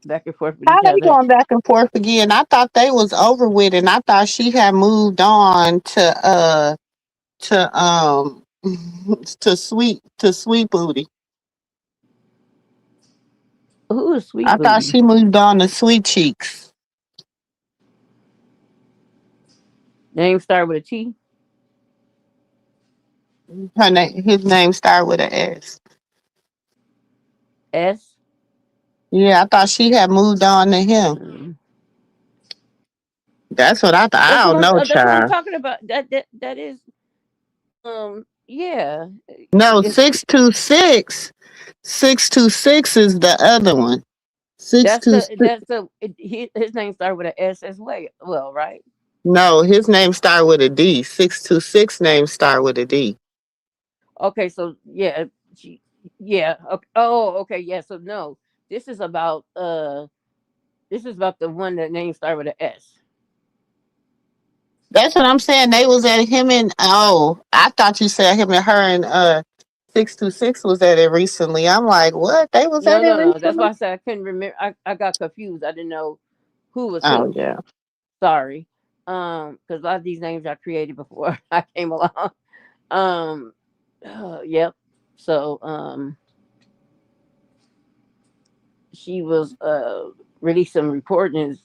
back and forth with How each they other. going back and forth again? I thought they was over with, and I thought she had moved on to to sweet booty. Who is Sweet I thought Booty? she moved on to sweet cheeks. Name start with a T. His name started with an S. S. Yeah, I thought she had moved on to him. Mm. That's what I thought. I don't know, That's what I'm child. talking about. That is yeah. No, It's 626 is the other one. that's the 626. his name started with an S as well. Well, right? No, his name started with a D. 626 name start with a D. Okay, so yeah, yeah. Okay. Oh, okay, yeah. So no, this is about the one that name started with an S. That's what I'm saying. They was at him and I thought you said him and her and 626 was at it recently. I'm like, what? They was No, at it no, no. That's recently? why I said I couldn't remember. I got confused. I didn't know who was Oh who. yeah. Sorry. Because a lot of these names I created before I came along. Um, yep. So she was releasing reporting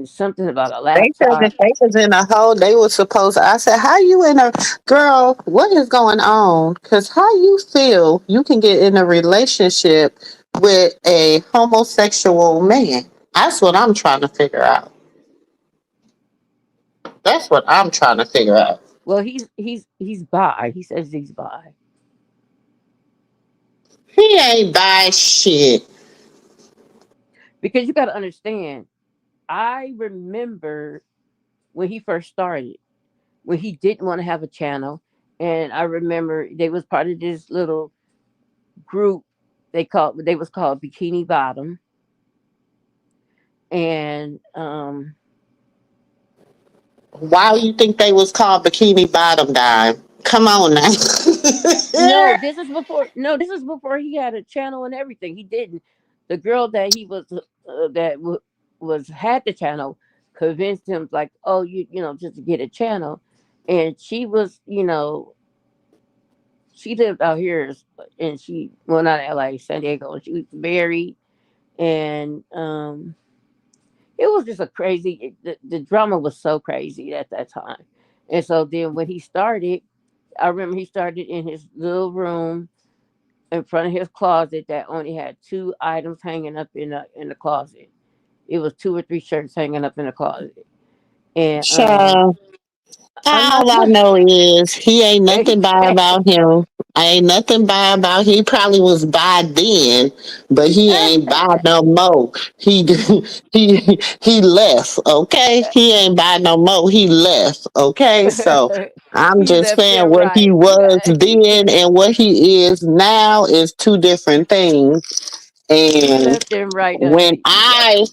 something about a They said that laptop. they was in a hole. They was supposed. I said, "How you in a girl? What is going on? Because how you feel you can get in a relationship with a homosexual man? That's what I'm trying to figure out. That's what I'm trying to figure out. Well, he's bi. He says he's bi. He ain't buy shit. Because you got to understand, I remember when he first started, when he didn't want to have a channel, and I remember they was part of this little group they was called Bikini Bottom, and Why you think they was called Bikini Bottom Dive? Come on now. this is before he had a channel and everything. He didn't. The girl that he was was had the channel convinced him like, oh, just to get a channel, and she was, she lived out here, and she well not LA, San Diego, and she was married, and it was just a crazy. The drama was so crazy at that time, and so then when he started, I remember he started in his little room in front of his closet that only had two items hanging up in the closet. It was two or three shirts hanging up in the closet, and Child. I'm All not I playing. know is he ain't nothing by about him. I ain't nothing by about. He probably was by then, but he ain't by no more. He he left. Okay, he ain't by no more. He left. Okay, so I'm He just left saying and what he right. was then and what he is now is two different things. He And left and right, honey. when I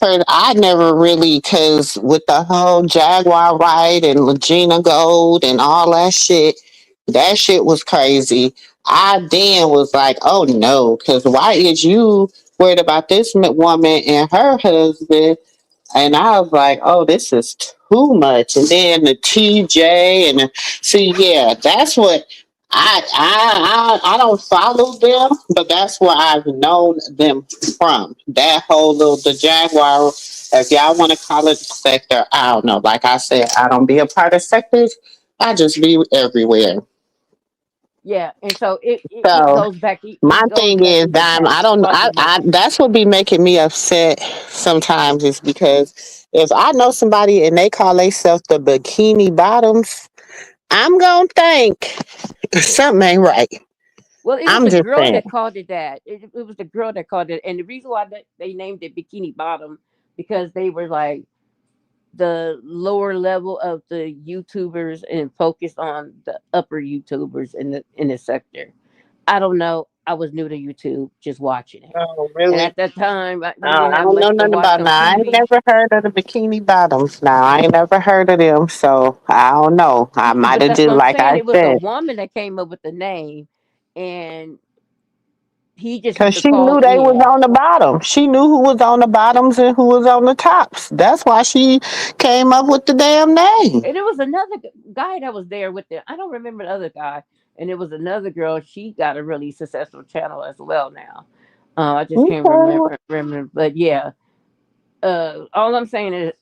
first I never really because with the whole Jaguar Wright and Regina Gold and all that shit was crazy. I then was like, oh no, because why is you worried about this woman and her husband? And I was like, oh, this is too much. And then the TJ and see, yeah, that's what I don't follow them, but that's where I've known them from. That whole little the Jaguar, if y'all want to call it sector, I don't know. Like I said, I don't be a part of sectors. I just be everywhere. Yeah, and so it So goes back. my It goes thing back is, even past I don't, fucking. that's what be making me upset sometimes is because if I know somebody and they call themselves the bikini bottoms, I'm gonna think something ain't right. Well, it was I'm the just girl saying. that called it that. It was the girl that called it, and the reason why they named it Bikini Bottom because they were like the lower level of the YouTubers and focused on the upper YouTubers in the sector. I don't know. I was new to YouTube, just watching it, Oh, and really? at that time, we didn't I have don't know much to nothing watch about on now. I ain't TV. never heard of the bikini bottoms. Now I ain't never heard of them, so I don't know. I might But have that's just what I'm like saying. I It was a said, woman that came up with the name, and he just because used to she call knew they was in. on the bottom. She knew who was on the bottoms and who was on the tops. That's why she came up with the damn name. And there was another guy that was there with it. I don't remember the other guy. And it was another girl. She got a really successful channel as well now. I just can't Okay. remember. But yeah, all I'm saying is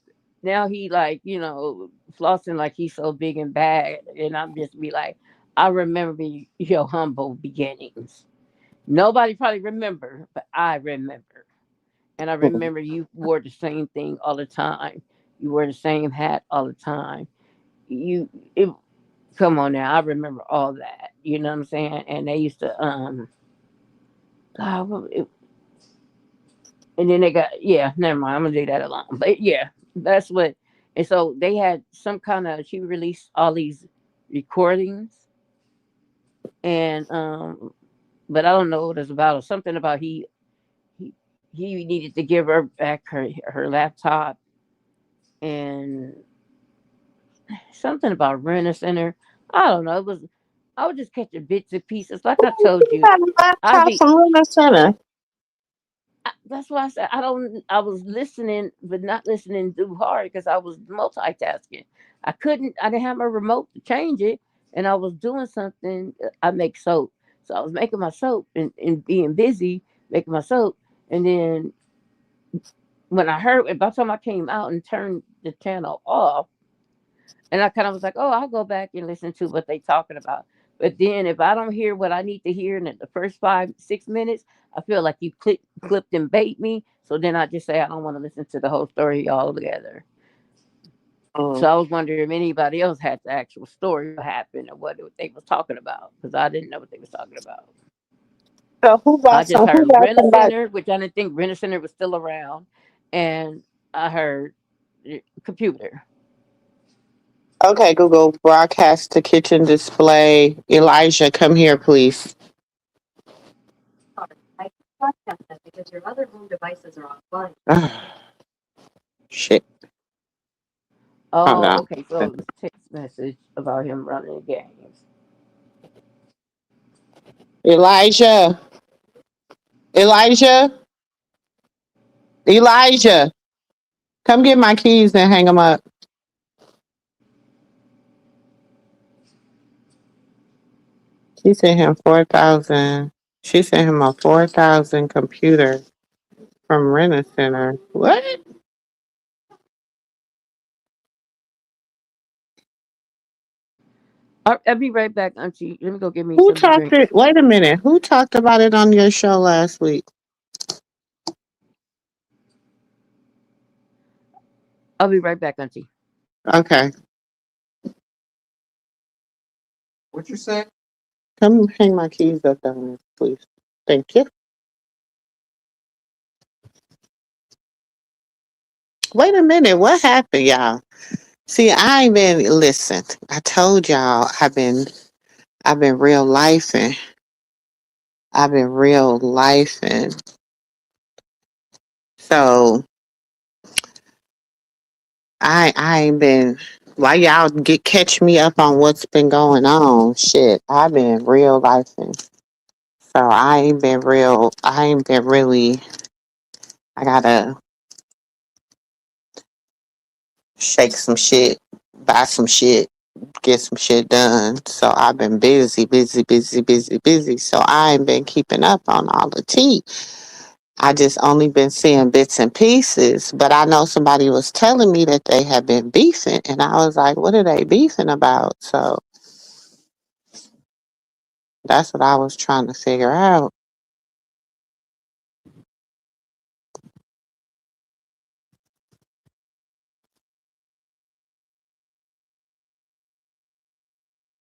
now he like flossing like he's so big and bad, and I'm just be like, I remember your humble beginnings. Nobody probably remember, but I remember, and I remember you wore the same thing all the time. You wore the same hat all the time. You it, Come on now, I remember all that. You know what I'm saying? And they used to God, and then they got yeah, never mind. I'm gonna leave that alone. But yeah, that's what. And so they had some kind of. She released all these recordings, and but I don't know what it's about. Or something about he he needed to give her back her laptop, and something about rent a center. I don't know. It was I was just catching bits and pieces. Like I told you, Got a I laptop be from Luna Center. that's why I said I don't. I was listening, but not listening too hard because I was multitasking. I didn't have my remote to change it, and I was doing something. I make soap, so I was making my soap and being busy making my soap. And then when I heard, by the time I came out and turned the channel off, and I kind of was like, oh, I'll go back and listen to what they talking about. But then if I don't hear what I need to hear in the first 5 6 minutes, I feel like you clipped and bait me. So then I just say I don't want to listen to the whole story altogether. So Mm. I was wondering if anybody else had the actual story what happened or what they was talking about because I didn't know what they was talking about. So I just who heard got Rent a somebody? Center, which I didn't think Rent a Center was still around, and I heard computer. Okay, Google broadcast to kitchen display. Elijah, come here, please. Shit. Hold Oh, on. okay. So it was text message about him running the games. Elijah. Elijah. Elijah. Come get my keys and hang them up. She sent him 4,000. She sent him a 4,000 computer from Rent Center. What? I'll be right back, Auntie. Let me go get me Who something to talked drink. it? Wait a minute. Who talked about it on your show last week? I'll be right back, Auntie. Okay. Come hang my keys up down there, please. Thank you. Wait a minute. What happened, y'all? See, I ain't been listen. I told y'all I've been real life and I've been real life and so I ain't been why y'all get catch me up on what's been going on. Shit. I've been real life and so I ain't been really I gotta shake some shit, buy some shit. get some shit done. So I've been busy, busy, busy, busy, busy. So I ain't been keeping up on all the tea. I just only been seeing bits and pieces. But I know somebody was telling me that they had been beefing, and I was like, what are they beefing about? So that's what I was trying to figure out.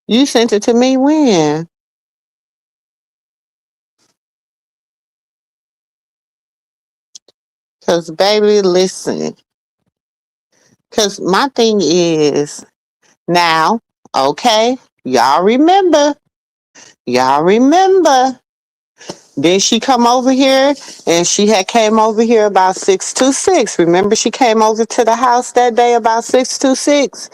You sent it to me when? Cause baby, listen. Cause my thing is now, okay, y'all remember. Y'all remember. Then she come over here and she had came over here about 626. Remember she came over to the house that day about 626?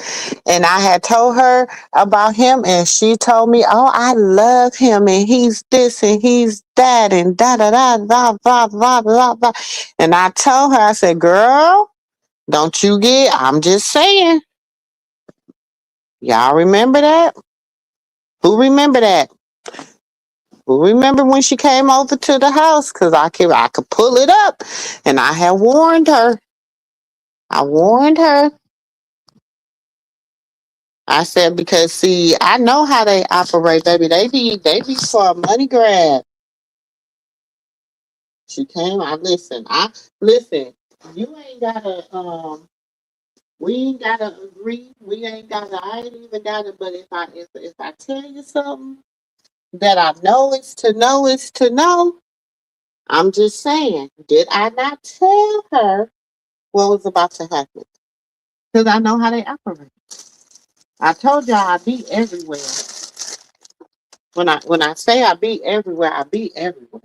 And I had told her about him and she told me, oh, I love him and he's this and he's that and da da da da blah blah blah blah. And I told her, I said, girl, don't you get, I'm just saying. Y'all remember that? Who remember that? Who remember when she came over to the house? Cause I could pull it up, and I had warned her. I warned her. I said because see, I know how they operate, baby. They be for a money grab. She came. I listen. I listen. You ain't gotta. We ain't gotta agree. We ain't gotta. I ain't even gotta. But if I tell you something that I know it's to know, it's to know. I'm just saying. Did I not tell her what was about to happen? Because I know how they operate. I told y'all I be everywhere. When I say I be everywhere, I be everywhere.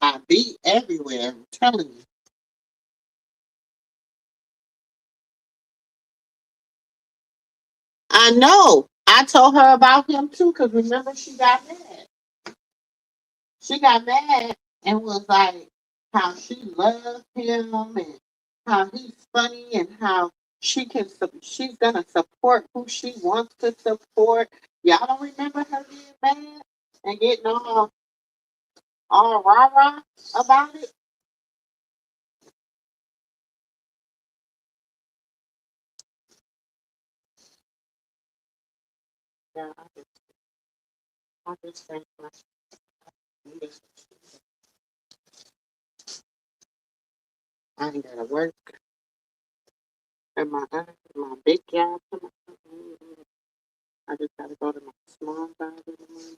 I be everywhere. I'm telling you. I know. I told her about him too. Because remember, she got mad. She got mad and was like how she loved him and how he's funny and how she's gonna support who she wants to support. Y'all don't remember her being mad and getting all rah rah about it? Yeah, I just think I ain't gotta work at my big job. I just gotta go to my small job in the morning.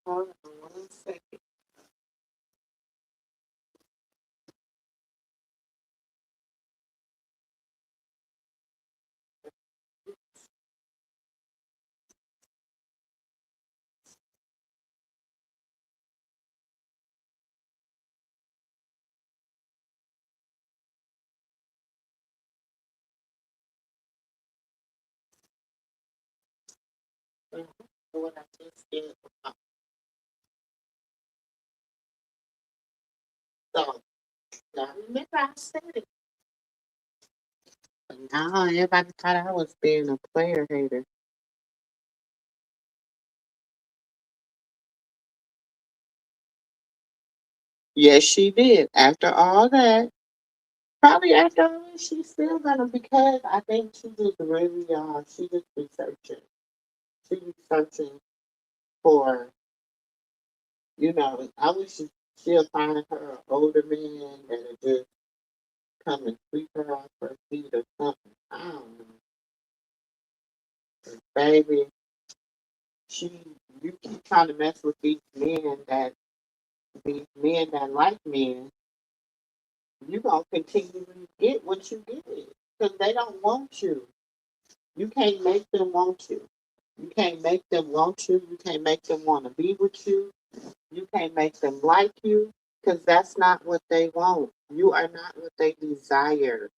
Hold on 1 second. What I just did. So now remember I said it. But now everybody thought I was being a player hater. Yes, she did. After all that, probably after all that, she's still gonna because I think she just really she just researching. She researching for I wish she'll find her an older man that'll just come and sweep her off her feet or something. I don't know. But baby, she you keep trying to mess with these men that like men, you gonna continue to get what you get. Because they don't want you. You can't make them want you. You can't make them want you. You can't make them want to be with you. You can't make them like you because that's not what they want. You are not what they desire.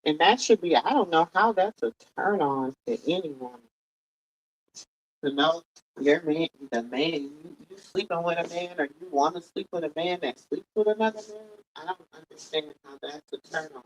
And that should be, I don't know how that's a turn on to anyone. To know your man, you sleeping with a man or you want to sleep with a man that sleeps with another man. I don't understand how that's a turn on.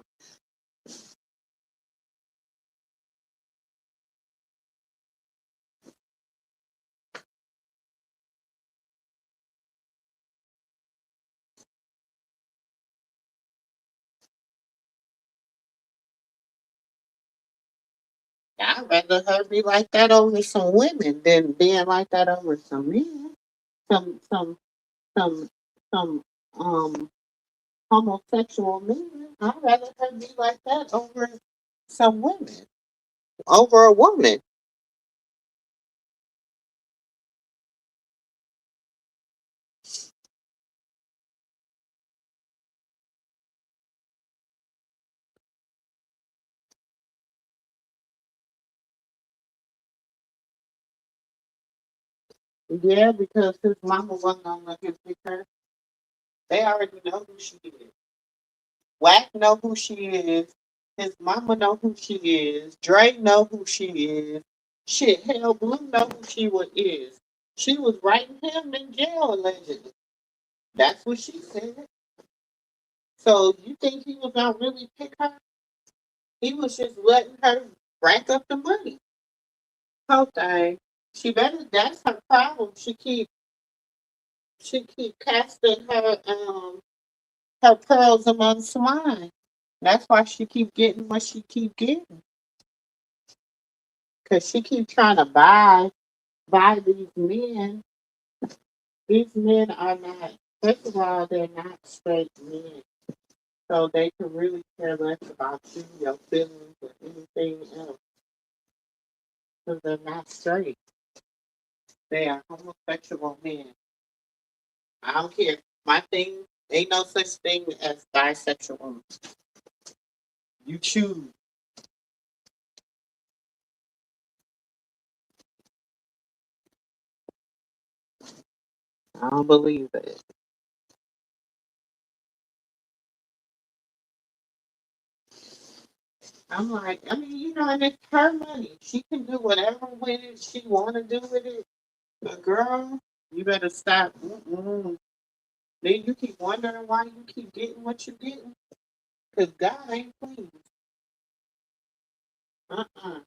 I'd rather her be like that over some women than being like that over some men. Some some some some homosexual men. I'd rather her be like that over some women. Over a woman. Yeah, because his mama wasn't gonna let him pick her. They already know who she is. Wack know who she is. His mama know who she is. Dre know who she is. Shit, hell, Blue know who is. She was writing him in jail allegedly. That's what she said. So you think he was gonna really pick her? He was just letting her rack up the money. Whole thing. She better. That's her problem. She keep casting her pearls among swine. That's why she keep getting what she keep getting. Cause she keep trying to buy these men. These men are not. First of all, they're not straight men. So they can really care less about you, your feelings, or anything else. Because they're not straight. They are homosexual men. I don't care. My thing ain't no such thing as bisexual. You choose. I don't believe it. I'm like, I mean, and it's her money. She can do whatever with it she want to do with it. But girl, you better stop. Mm-mm. Then you keep wondering why you keep getting what you getting. Because God ain't pleased. Uh-uh.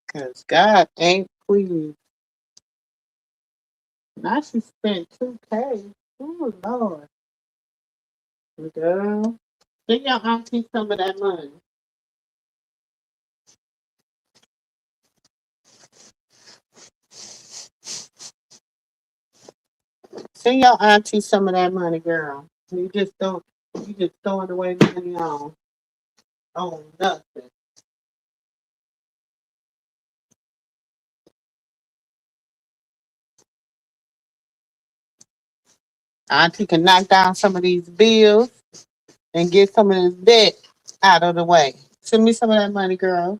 Because God ain't pleased. Now she spent 2K. Oh, Lord. Girl. Send your auntie some of that money. Send your auntie some of that money, girl. You just throwing away money on nothing. Auntie can knock down some of these bills and get some of this debt out of the way. Send me some of that money, girl.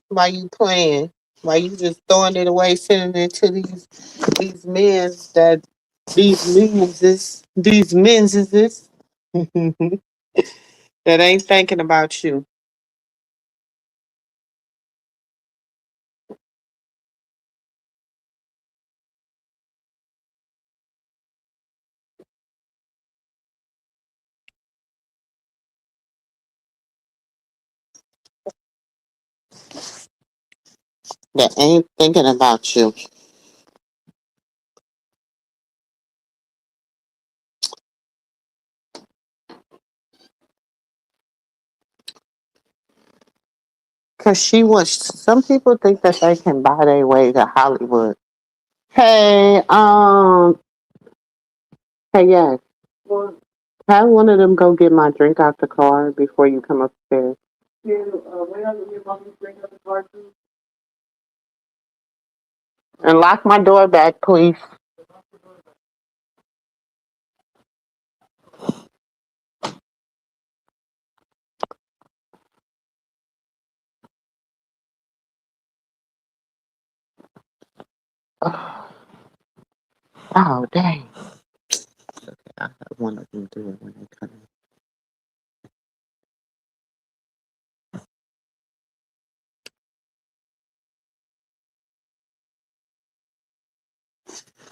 While you playing. Why you just throwing it away, sending it to these men's that these men's is this that ain't thinking about you. That ain't thinking about you. Cause she wants. Some people think that they can buy their way to Hollywood. Hey, hey, yes. Have one of them go get my drink out the car before you come upstairs. And lock my door back, please. Oh, dang. I have one of them do it when they come in.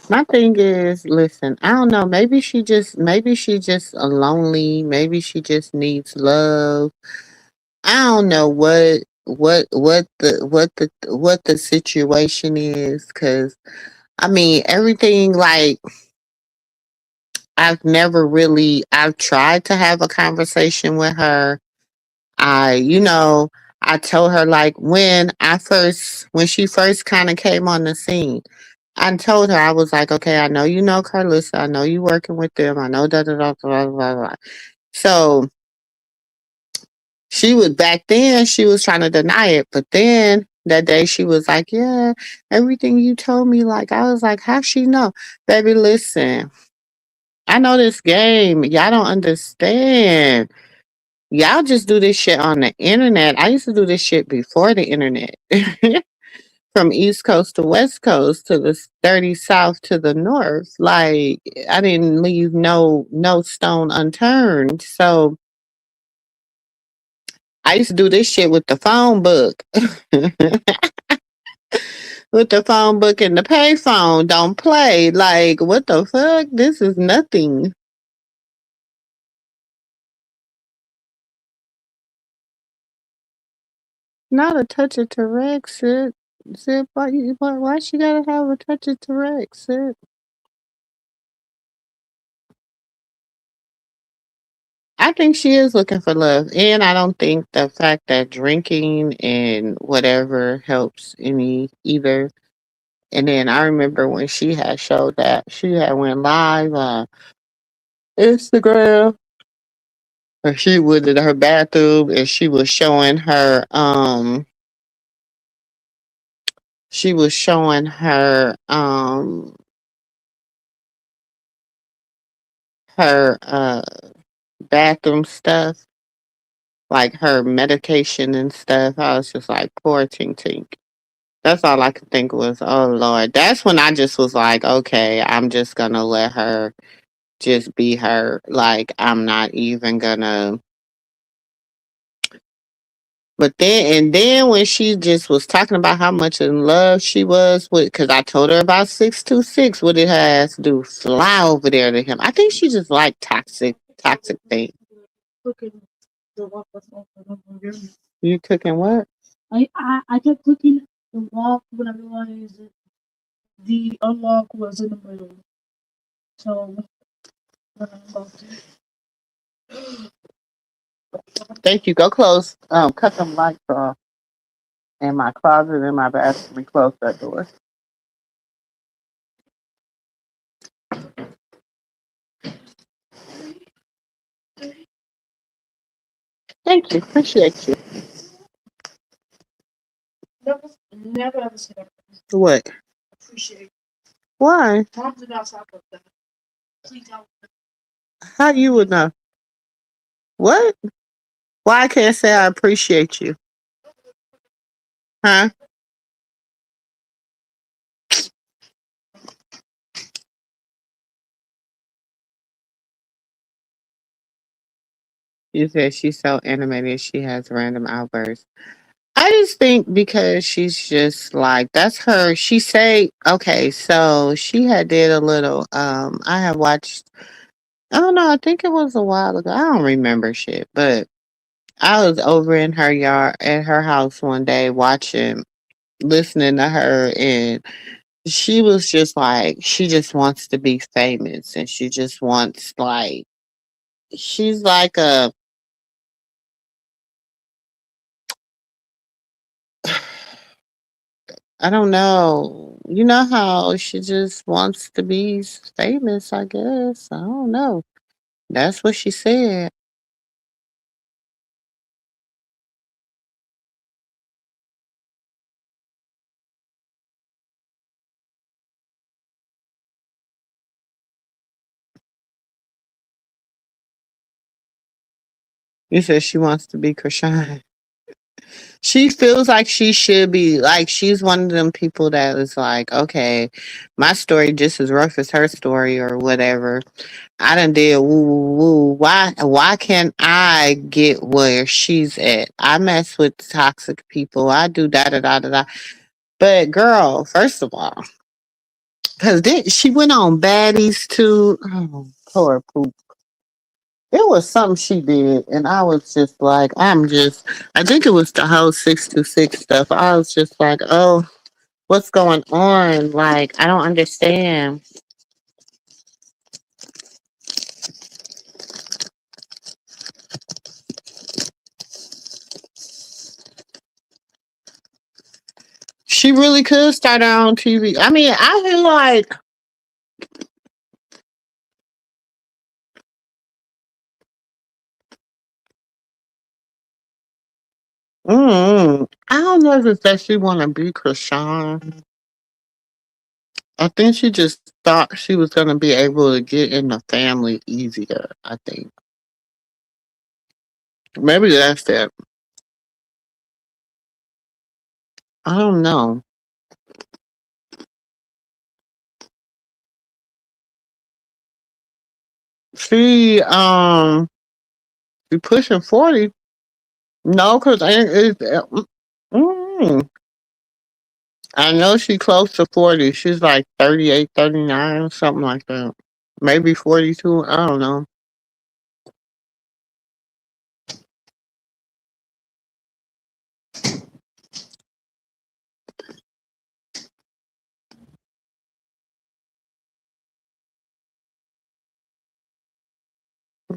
My thing is, listen, I don't know. Maybe she just lonely. Maybe she just needs love. I don't know what the situation is. Cause I mean, everything like I've tried to have a conversation with her. You know, I told her like when she first kind of came on the scene. I told her, I was like, okay, I know you know Carlissa. I know you working with them. I know da da da da da da. So she was back then. She was trying to deny it, but then that day she was like, yeah, everything you told me. Like I was like, how she know, baby? Listen, I know this game. Y'all don't understand. Y'all just do this shit on the internet. I used to do this shit before the internet. From East Coast to West Coast to the 30 South to the North. Like I didn't leave no stone unturned. So I used to do this shit with the phone book. With the phone book and the payphone. Don't play. Like what the fuck? This is nothing. Not a touch of Tourette's, Sid. Sid, why she gotta have a touch of Tourette's, Sid? I think she is looking for love. And I don't think the fact that drinking and whatever helps any either. And then I remember when she had showed that she had went live on Instagram and she was in her bathroom and she was showing her bathroom stuff, like her medication and stuff. I was just like, poor Tink Tink. That's all I could think was, oh Lord. That's when I just was like, okay, I'm just gonna let her just be her. Like, I'm not even gonna. But then when she just was talking about how much in love she was with, because I told her about 626, what did her ass do? Fly over there to him. I think she just like toxic things. You cooking what? I kept clicking the walk when I realized the unlock was in the middle. So thank you. Go close. Cut them lights off in my closet in my bathroom. Close that door. Thank you. Appreciate you. Never ever say that. What? Appreciate. Why? Mom did not talk about that. Please don't. How you would know? What? Why I can't say I appreciate you? Huh? You said she's so animated, she has random outbursts. I just think because she's just like that's her. She say okay, so she had did a little. I have watched. I don't know. I think it was a while ago. I don't remember shit, but I was over in her yard at her house one day watching, listening to her, and she was just like she just wants to be famous, and she just wants like she's like a I don't know. You know how she just wants to be famous, I guess. I don't know. That's what she said. You said she wants to be Krishan. She feels like she should be like she's one of them people that is like, okay, my story just as rough as her story or whatever. I done did woo woo woo. Why can't I get where she's at? I mess with toxic people. I do da da da da da. But girl, first of all, because then she went on baddies too. Oh, poor poop. It was something she did, and I was just like, I think it was the whole 626 stuff. I was just like, oh, what's going on? Like, I don't understand. She really could start her own TV. I mean, I feel like, I don't know if it's that she want to be Krishan. I think she just thought she was going to be able to get in the family easier, I think. Maybe that's it. I don't know. She she pushing 40. No, cause mm, I know she close to 40. She's like 38, 39, something like that. Maybe 42. I don't know.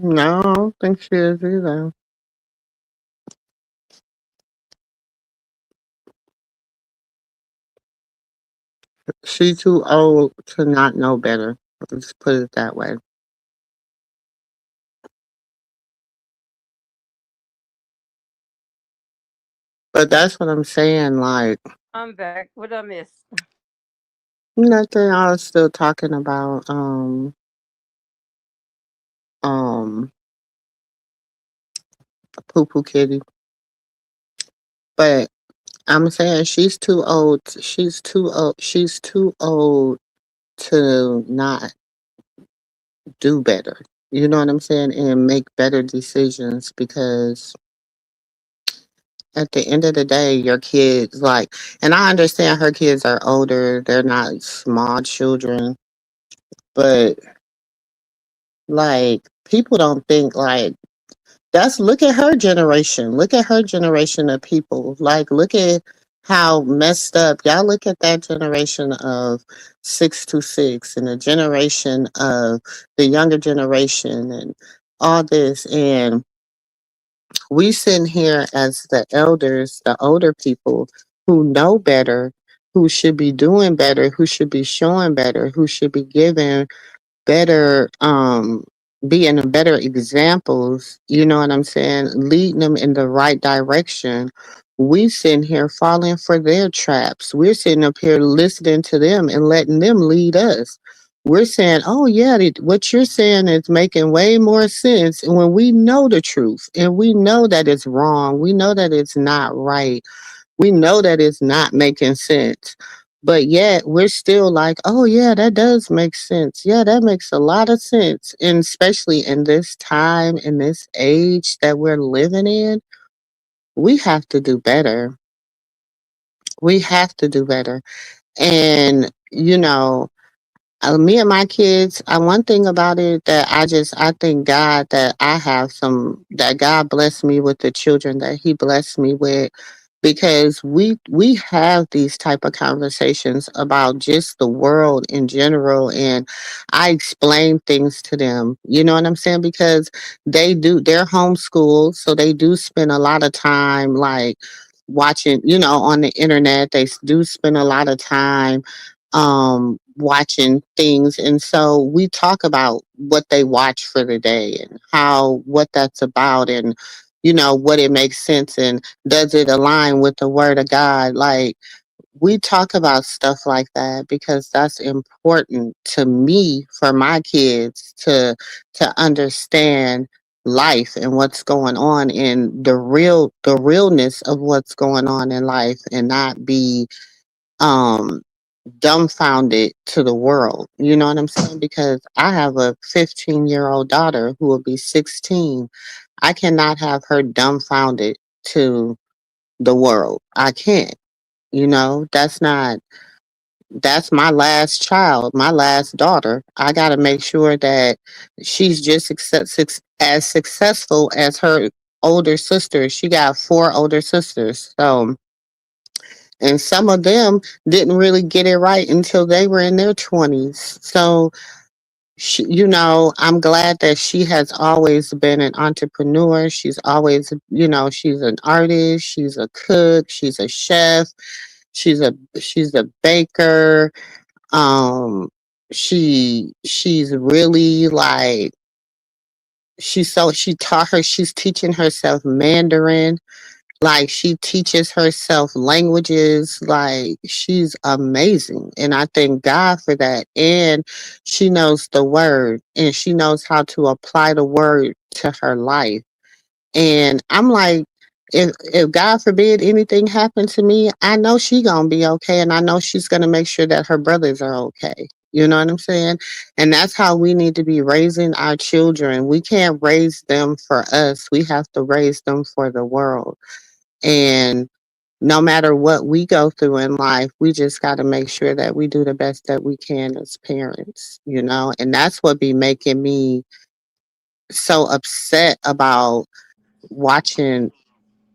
No, I don't think she is either. She too old to not know better. Let's put it that way. But that's what I'm saying. Like I'm back. What I miss? nothing. I was still talking about um Poo Poo Kitty, but I'm saying she's too old. She's too old. She's too old to not do better. You know what I'm saying? And make better decisions because at the end of the day, your kids, like, and I understand her kids are older, they're not small children, but like, people don't think like, look at her generation. Look at her generation of people. Like, look at how messed up. Y'all look at that generation of 626 and the generation of the younger generation and all this. And we sitting here as the elders, the older people who know better, who should be doing better, who should be showing better, who should be giving better being better examples, you know what I'm saying, leading them in the right direction. We sitting here falling for their traps. We're sitting up here listening to them and letting them lead us. We're saying, oh yeah, what you're saying is making way more sense. And when we know the truth and we know that it's wrong, we know that it's not right, we know that it's not making sense, But yet we're still like, oh yeah, that does make sense. Yeah, that makes a lot of sense. And especially in this time, in this age that we're living in, we have to do better. We have to do better. And, me and my kids, one thing about it that I thank God that that God blessed me with the children that He blessed me with, because we have these type of conversations about just the world in general, and I explain things to them. You know what I'm saying? Because they're homeschooled, so they do spend a lot of time like watching, on the internet. They do spend a lot of time watching things, and so we talk about what they watch for the day and what that's about, and what it makes sense, and does it align with the word of God. Like, we talk about stuff like that because that's important to me, for my kids to understand life and what's going on, and the realness of what's going on in life, and not be um dumbfounded to the world. You know what I'm saying? Because I have a 15-year-old daughter who will be 16. I cannot have her dumbfounded to the world. I can't. That's my last child, my last daughter. I got to make sure that she's just as successful as her older sisters. She got four older sisters. So, and some of them didn't really get it right until they were in their 20s. So, I'm glad that she has always been an entrepreneur. She's always, she's an artist, she's a cook, she's a chef, she's a baker. Um, she's really like, she's teaching herself Mandarin. Like, she teaches herself languages. Like, she's amazing. And I thank God for that. And she knows the word, and she knows how to apply the word to her life. And I'm like, if God forbid anything happened to me, I know she gonna be okay, and I know she's gonna make sure that her brothers are okay. You know what I'm saying? And that's how we need to be raising our children. We can't raise them for us. We have to raise them for the world. And no matter what we go through in life, we just got to make sure that we do the best that we can as parents. And that's what be making me so upset about watching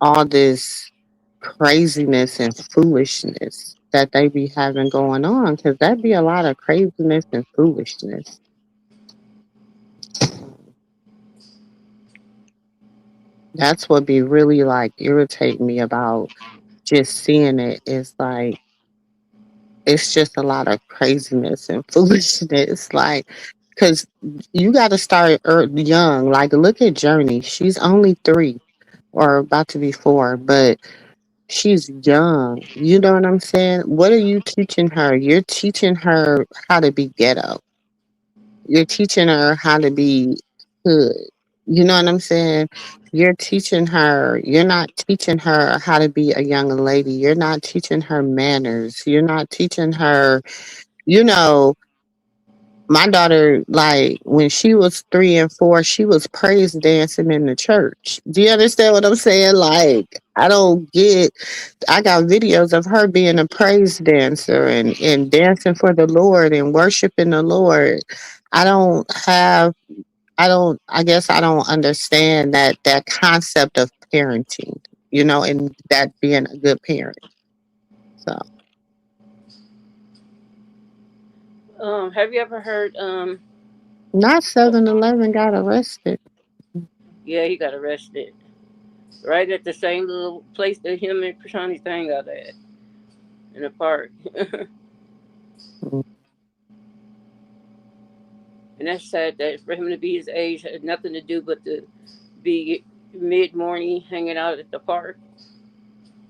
all this craziness and foolishness that they be having going on, because that be a lot of craziness and foolishness. That's what be really like irritating me about just seeing it, is like, it's just a lot of craziness and foolishness. Like, because you got to start young. Like, look at Journey. She's only 3 or about to be 4, but she's young. You know what I'm saying? What are you teaching her? You're teaching her how to be ghetto. You're teaching her how to be hood. You know what I'm saying? You're not teaching her how to be a young lady. You're not teaching her manners. You're not teaching her, you know, my daughter, like, when she was 3 and 4, she was praise dancing in the church. Do you understand what I'm saying? Like, I got videos of her being a praise dancer, and dancing for the Lord and worshiping the Lord. I don't have, I guess I don't understand that concept of parenting, and that being a good parent. So, Have you ever heard? not 7-Eleven got arrested. Yeah, he got arrested right at the same little place that him and Prashani Thang got at in the park. And that's sad that for him to be his age had nothing to do but to be mid morning hanging out at the park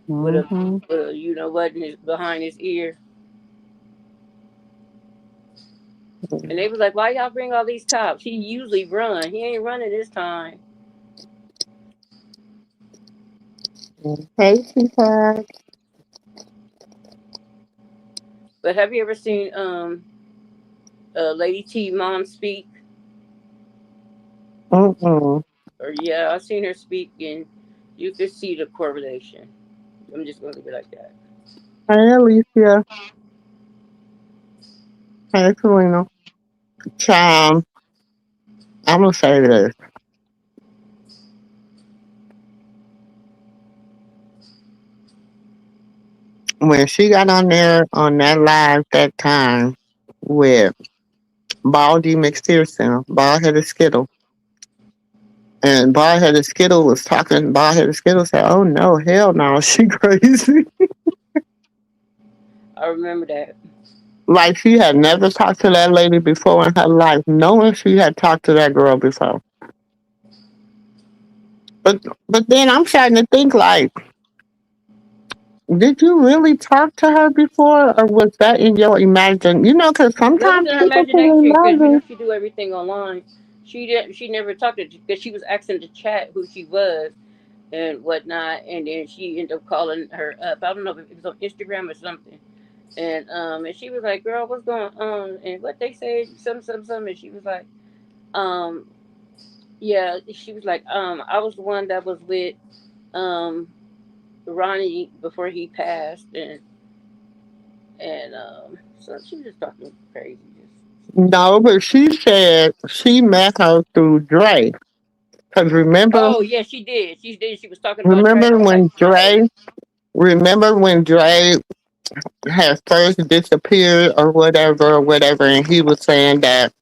Mm-hmm. with a you know what behind his ear. And they was like, "Why y'all bring all these cops? He usually run. He ain't running this time." Hey, sweetheart. But have you ever seen Lady T mom speak? Mm-mm. Or yeah, I've seen her speak, and you can see the correlation. I'm just gonna leave it like that. Hey, Alicia. Hey, Serena. Child, I'm gonna say this. When she got on there on that live that time with Baldy McPherson, Bald Headed Skittle, and Bald Headed Skittle was talking, Bald Headed Skittle said, "Oh no, hell no, she crazy." I remember that. Like she had never talked to that lady before in her life, knowing she had talked to that girl before. But then I'm starting to think like, did you really talk to her before, or was that in your imagine? You know, because That was sometimes in her people can imagination because imagine. she do everything online. She did. She never talked to because she was asking the chat who she was and whatnot, and then she ended up calling her up. I don't know if it was on Instagram or something. And she was like, "Girl, what's going on?" And what they said, some. And she was like, um, yeah. She was like, I was the one that was with um Ronnie before he passed, and so she was just talking crazy. No, but she said she met her through Dre. Because Oh yeah, she did. She did. She was talking about Dre. I remember was like, when nice. Dre had first disappeared or whatever, and he was saying that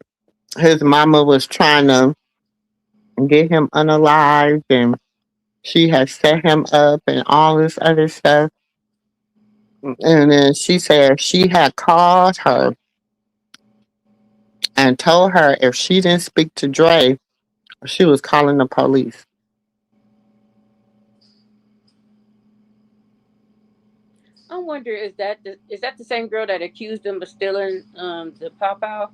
his mama was trying to get him unalived, and she had set him up and all this other stuff. And then she said she had called her and told her if she didn't speak to Dre, she was calling the police. I wonder is that the same girl that accused him of stealing the pop out?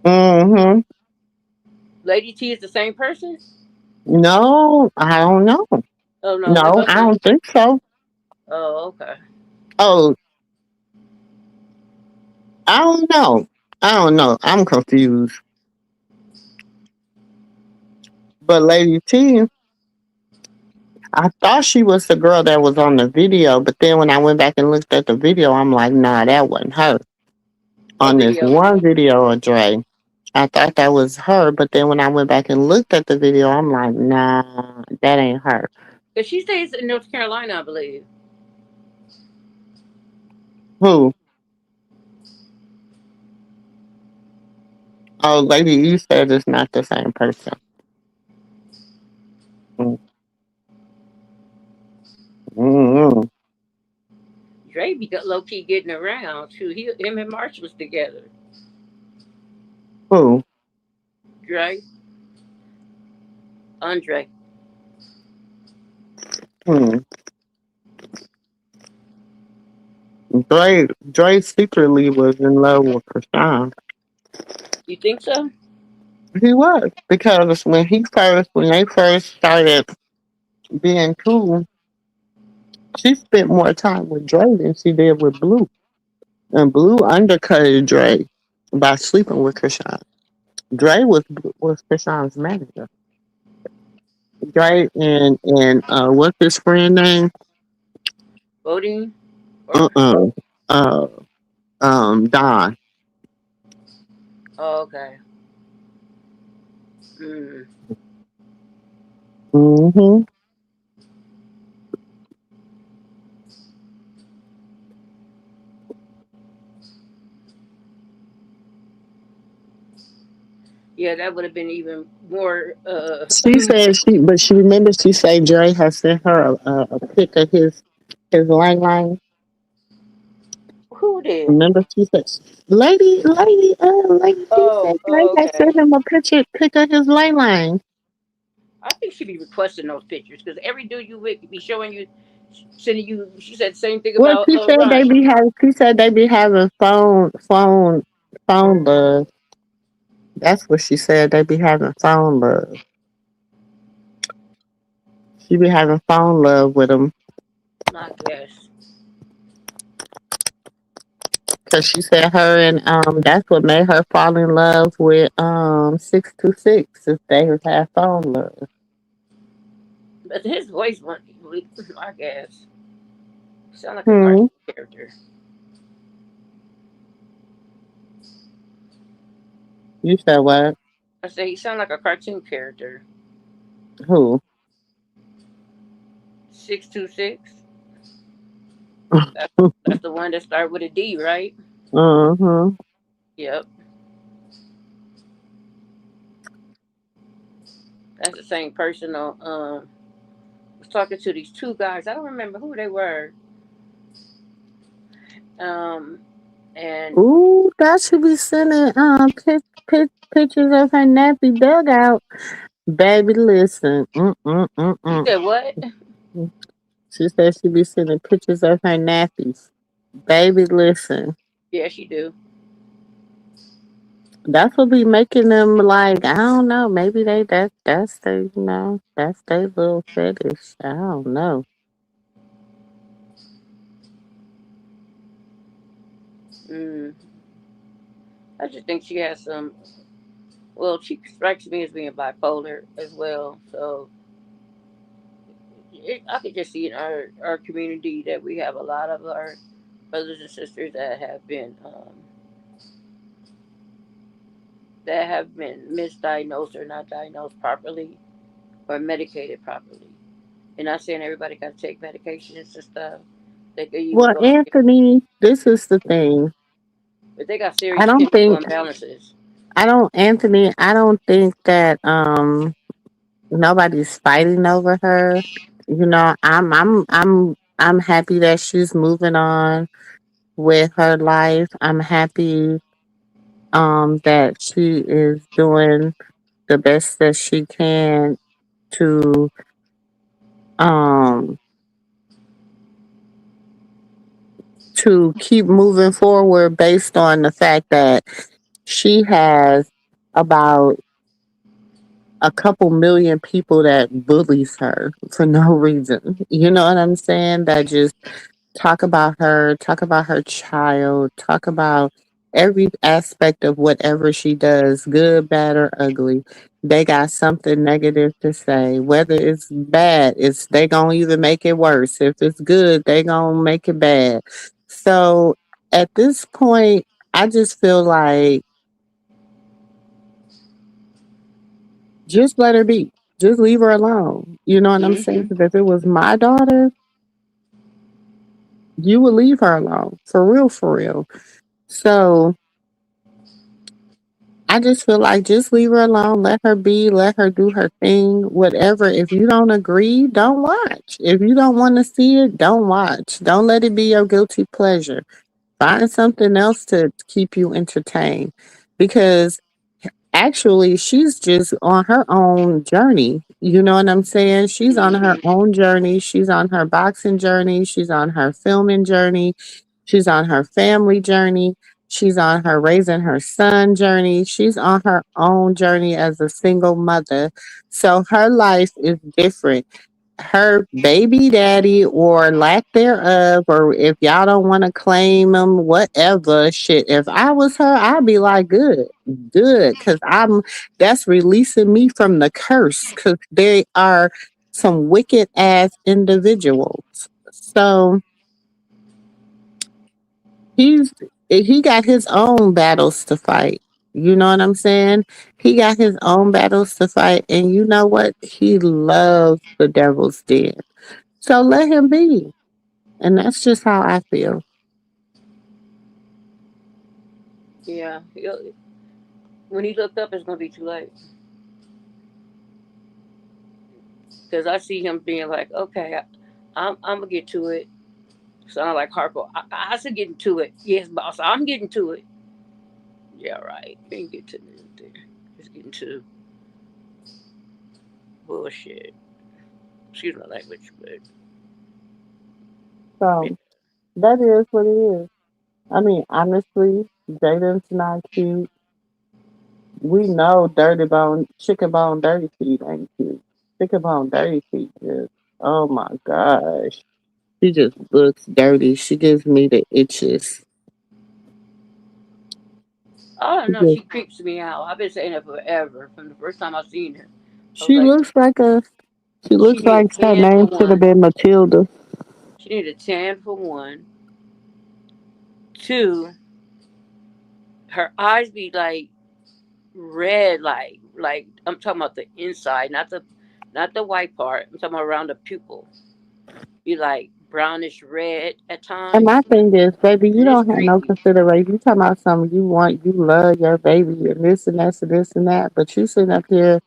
Mm-hmm. Lady T is the same person? No, I don't know. Oh no, it No, I wasn't. don't think so. Oh okay. Oh, I don't know. I don't know. I'm confused. But Lady T, I thought she was the girl that was on the video, but then when I went back and looked at the video, I'm like, nah, that wasn't her. What On this video? one video of Dre, I thought that was her, but then when I went back and looked at the video, I'm like, nah, that ain't her. Because she stays in North Carolina, I believe. Who? Oh, Lady, you said it's not the same person. Mm-hmm. Dre be low key getting around too. Him and March was together. Who? Dre, Andre. Hmm. Dre secretly was in love with Krishan. You think so? He was because when they first started being cool, she spent more time with Dre than she did with Blue, and Blue undercutted Dre by sleeping with Krishan. Dre was Krishan's manager. Dre and what's his friend name? Voting or Uh uh Don. oh, okay. Mm. Mm-hmm. Yeah, that would have been even more. She said but she remember she said Dre had sent her a pic of his line. Who did? Remember she said, Lady T said Dre Oh, had okay. sent him a pic of his line. I think she be requesting those pictures because every dude you with be showing you, sending you. She said the same thing Well, about She Ronnie. said they be having phone love. That's what she said. They be having phone love. She be having phone love with him. I guess. Cause she said her and that's what made her fall in love with 626 if they had phone love. But his voice went, I guess. Sound like a Hmm. cartoon character. You said what? I say he sound like a cartoon character. Who? 626. That's that's the one that started with a D, right? Uh-huh. Yep. That's the same person on was talking to these two guys. I don't remember who they were. Um and Ooh, that should be sending pictures of her nappy dugout. Baby, listen. you said what? She said she be sending pictures of her nappies. Baby, listen. Yeah, she do. That's what be making them like, I don't know, maybe that's their that's their little fetish. I don't know. Mm. I just think she has some. Well, she strikes me as being bipolar as well. So I could just see in our community that we have a lot of our brothers and sisters that have been misdiagnosed or not diagnosed properly or medicated properly. And not saying everybody got to take medications and stuff. They could even Well, go, Anthony, this is the thing. but they got I serious don't chemical think imbalances. Anthony, I don't think that nobody's fighting over her. I'm happy that she's moving on with her life. I'm happy that she is doing the best that she can to um keep moving forward based on the fact that she has about a couple million people that bullies her for no reason. You know what I'm saying? That just talk about her child, talk about every aspect of whatever she does, good, bad, or ugly. They got something negative to say. Whether it's bad, it's they gonna even make it worse. If it's good, they gonna make it bad. So at this point, I just feel like just let her be. Just leave her alone. You know what I'm saying? Hmm. 'Cause if it was my daughter, you would leave her alone. For real, for real. So I just feel like just leave her alone, let her be, let her do her thing, whatever. If you don't agree, don't watch. If you don't want to see it, don't watch. Don't let it be your guilty pleasure. Find something else to keep you entertained because actually she's just on her own journey. You know what I'm saying? She's on her Hmm. own journey. She's on her boxing journey. She's on her filming journey. She's on her family journey. She's on her raising her son journey. She's on her own journey as a single mother. So her life is different. Her baby daddy or lack thereof, or if y'all don't want to claim him, whatever shit. If I was her, I'd be like, good, good, because that's releasing me from the curse, because they are some wicked ass individuals. So he's he got his own battles to fight. You know what I'm saying? He got his own battles to fight, and you know what? He loves the devil's den. So let him be. And that's just how I feel. Yeah. When he looked up, it's gonna be too late. Because I see him being like, okay, I'm gonna get to it. Sound like Harpo. I should get into it. Yes, boss. I'm getting to it. Yeah, right. You ain't get to anything. Just getting to bullshit. Excuse my language, but So that is what it is. I mean, honestly, Jaden's not cute. We know Dirty Bone, Chicken Bone, Dirty Feet ain't cute. Chicken Bone, Dirty Feet is, oh my gosh. She just looks dirty. She gives me the itches. I don't She know. just She creeps me out. I've been saying it forever. From the first time I seen her, I was she like, looks like a she she looks need a like her tan for name should have one. been Matilda. She need a tan for one. Two, her eyes be like red, like I'm talking about the inside, not the white part. I'm talking about around the pupil. Be like brownish red at And my times, thing is, baby, you and it's don't have no creepy. consideration. You talking about something you want, you love your baby, and this and that. But you sitting up here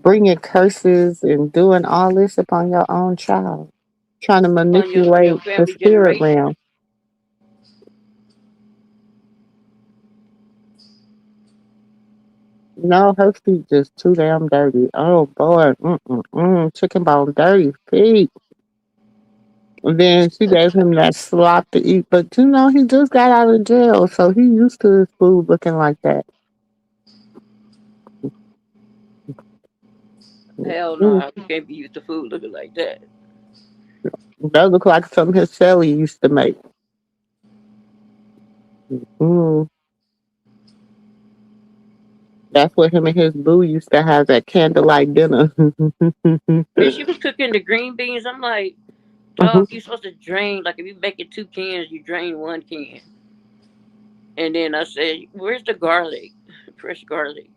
bringing curses and doing all this upon your own child, trying to On your manipulate the family spirit generation. realm. No, her feet just too damn dirty. Oh boy, chicken bone dirty feet. And then she gave him that slop to eat, but he just got out of jail, so he used to his food looking like that. Hell Mm, no, you can't be used to food looking like that. that look like something his Sally used to make. Mm, that's what him and his boo used to have at candlelight dinner. And she was cooking the green beans. I'm like, dog, you supposed to drain. Like if you make it 2 cans, you drain 1 can. And then I said, where's the garlic? Fresh garlic.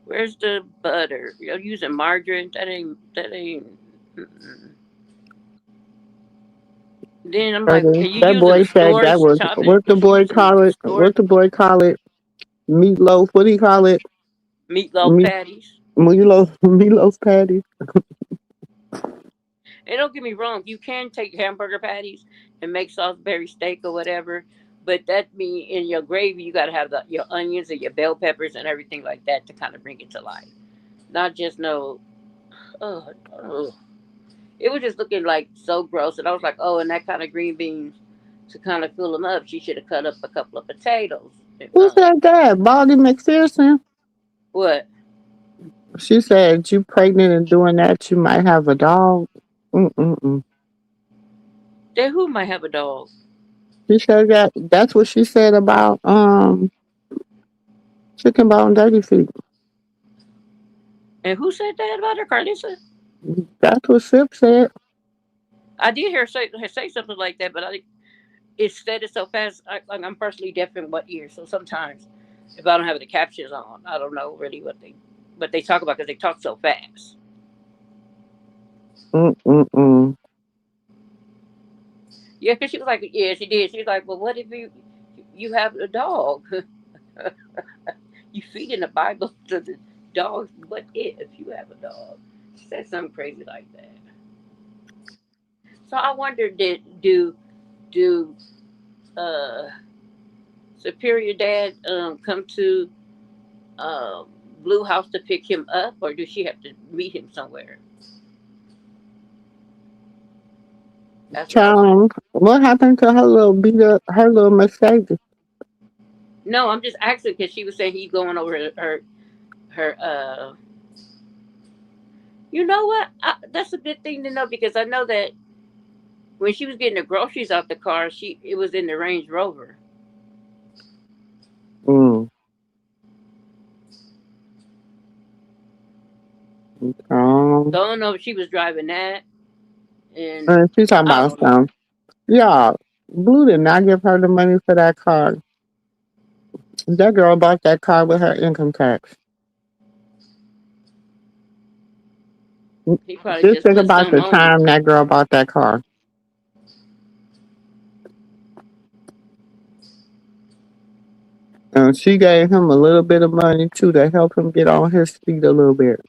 Where's the butter? You're using margarine. That ain't. Mm-mm. Then I'm like, Okay. and you That using boy said store that was chopping? what the She boy using call it. store What the boy call it? Meatloaf. What do you call it? meatloaf Meat patties. meatloaf meatloaf patty. And don't get me wrong, you can take hamburger patties and make Salisbury steak or whatever, but that mean in your gravy you gotta have your onions and your bell peppers and everything like that to kind of bring it to life. Not just no. Oh, oh. It was just looking like so gross, and I was like, oh, and that kind of green beans to kind of fill them up. She should have cut up a couple of potatoes. Who said that? Baldy McPherson. What? She said you pregnant and doing that, you might have a dog. Mm-mm-mm. Then who might have a dog? She said that. That's what she said about chicken bone dirty feet. And who said that about her, Carlissa? That's what Sip said. I did hear her say something like that, but it said it so fast. Like I'm partially deaf in what ear, so sometimes if I don't have the captions on, I don't know really what they talk about because they talk so fast. Mm-mm-mm. Yeah, because she was like, yeah, she did. She was like, well, what if you have a dog? You feed in the Bible to the dogs. What if you have a dog? She said something crazy like that. So I wonder, did do uh Superior Dad come to um Blue House to pick him up, or does she have to meet him somewhere? That's what I was. Child, what happened to her little her little Mercedes? No, I'm just asking because she was saying he's going over her. You know what? That's a good thing to know because I know that when she was getting the groceries out the car, it was in the Range Rover. Mm. So I don't know if she was driving that, and She's talking I about don't know. some. Yeah, Blue did not give her the money for that car. That girl bought that car with her income tax. He probably Just just think put about something the on it. time that girl bought that car. And she gave him a little bit of money too to help him get on his feet a little bit.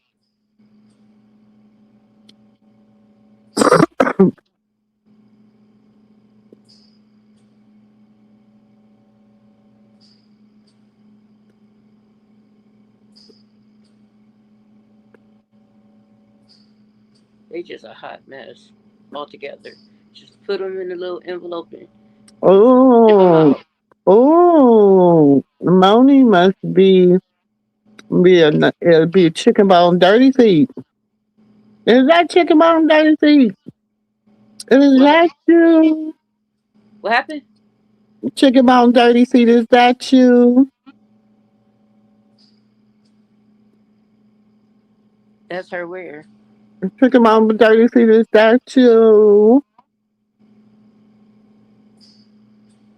They just a hot mess altogether. Just put them in a little envelope and ship them Oh, out. oh, Moni must be a chicken bone dirty feet. Is that chicken bone dirty feet? Is What, that you? what happened? Chicken bone dirty feet, is that you? That's her where? Chicken bone dirty feet, is that you?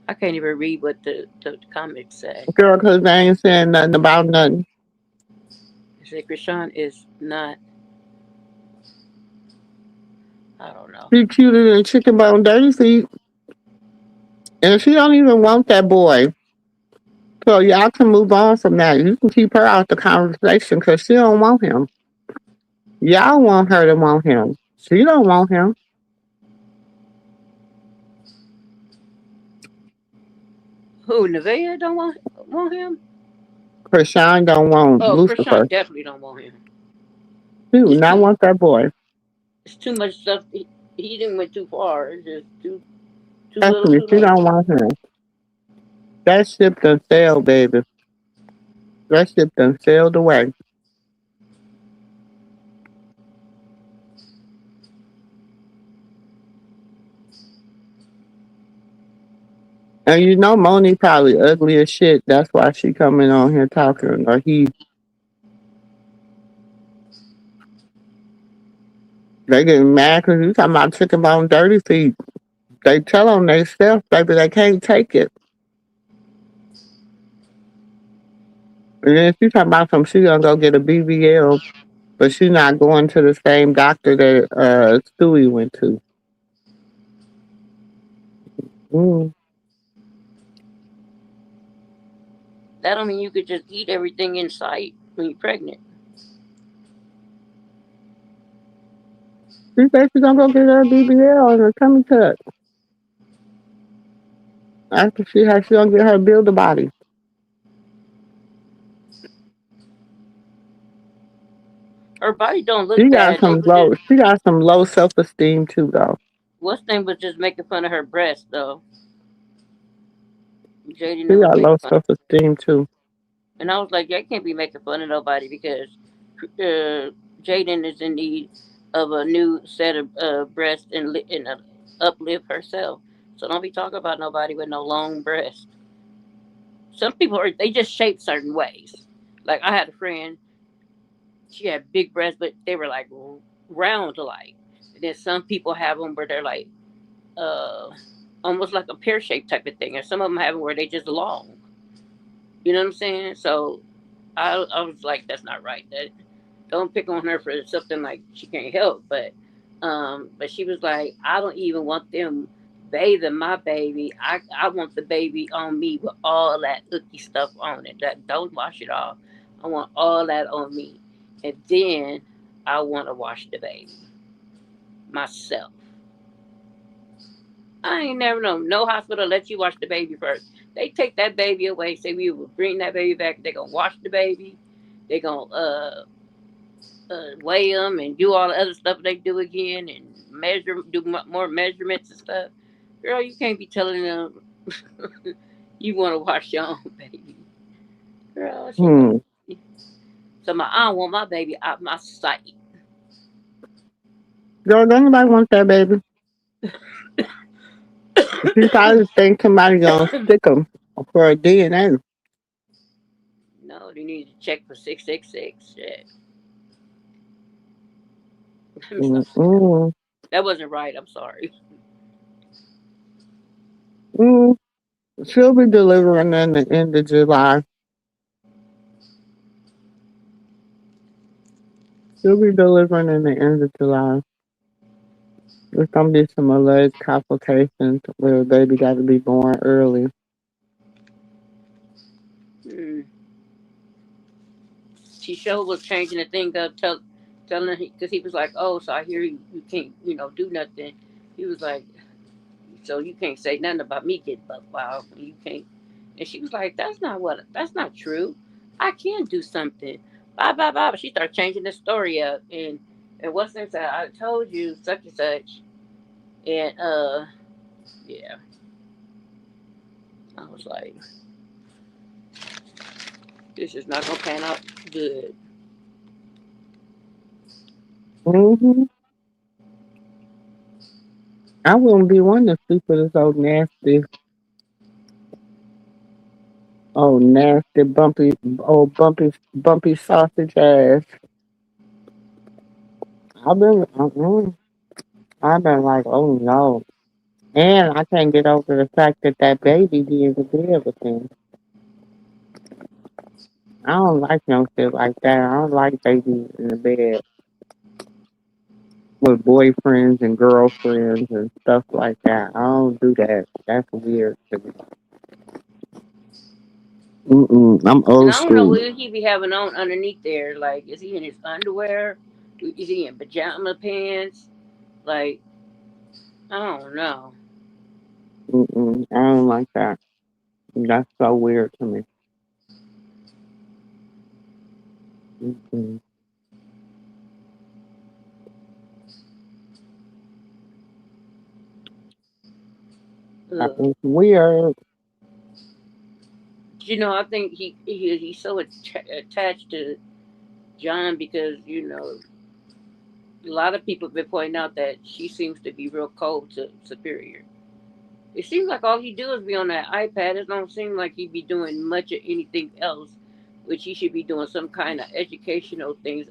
I can't even read what the comics say. Girl, cause they ain't saying nothing about nothing. It said Krishan is not. I don't know. She cuter than chicken bone dirty feet. And she don't even want that boy. So y'all can move on from that. You can keep her out the conversation because she don't want him. Y'all want her to want him. She don't want him. Who, Nevaeh don't want him? Krishan don't want Oh, Lucifer. Krishan definitely don't want him. She do It's not too want that boy. it's too much stuff. He didn't went too far. It's just too Trust little, me, too she late. don't want him. That ship done sailed, baby. That ship done sailed away. And you know Moni probably ugly as shit. That's why she coming on here talking. Or he, they getting mad because you talking about chicken bone dirty feet. They tell on themselves, baby, they can't take it. And then she talking about some, she gonna go get a BBL, but she not going to the same doctor that Stewie went to. Mm. That don't mean you could just eat everything in sight when you're pregnant. She said she gonna go get her BBL and her tummy tuck. After she gonna get her build a body. Her body don't look bad. They was just She got some low self esteem too though. what's name was just making fun of her breast though. She Jaden was got low making fun, self esteem too. and I was like, I can't be making fun of nobody because Jaden is in need of a new set of breasts and uplift herself. So don't be talking about nobody with no long breasts. Some people are they just shape certain ways. Like I had a friend, she had big breasts, but they were like round like. And then some people have them where they're like uh, almost like a pear shaped type of thing, and some of them have them where they just long. You know what I'm saying? So I was like, that's not right. That don't pick on her for something like she can't help. But she was like, I don't even want them bathing my baby. I want the baby on me with all that icky stuff on it. That don't wash it off. I want all that on me, and then I want to wash the baby myself. I ain't never known no hospital let you wash the baby first. They take that baby away, say we will bring that baby back. They gonna wash the baby. They gonna weigh them and do all the other stuff they do again and measure, do more measurements and stuff. Girl, you can't be telling them you want to wash your own baby. Girl, she Hmm. was. So I don't want my baby out my sight. Girl, don't nobody want that baby. She probably think somebody gonna stick them for a DNA. No, you need to check for 666. Shit. I'm sorry. Mm-mm. That wasn't right. I'm sorry. Mm. She'll be delivering in the end of July. She'll be delivering in the end of July. There's gonna be some alleged complications where the baby got to be born early. Hmm. She sure was changing the thing up, telling because he was like, "Oh, so I hear you can't, do nothing." He was like, "So you can't say nothing about me getting buck wild. You can't." And she was like, That's not true. I can do something." Bye bye bye. But she started changing the story up, and what's name said, "I told you such and such," and yeah, I was like, "This is not gonna pan out good." Hmm. I wouldn't be one to sleep with this nasty, bumpy sausage ass. I've been like, oh no. And I can't get over the fact that that baby be in the bed with him. I don't like no shit like that. I don't like babies in the bed with boyfriends and girlfriends and stuff like that. I don't do that. That's weird to me. I'm And old I don't know school. what he be having on underneath there. Like, is he in his underwear? Is he in pajama pants? Like, I don't know. I don't like that. That's so weird to me. Mm-mm. That Ugh. is weird. You know, I think he's so attached to John because a lot of people have been pointing out that she seems to be real cold to Superior. It seems like all he do is be on that iPad. It don't seem like he be doing much of anything else, which he should be doing some kind of educational things.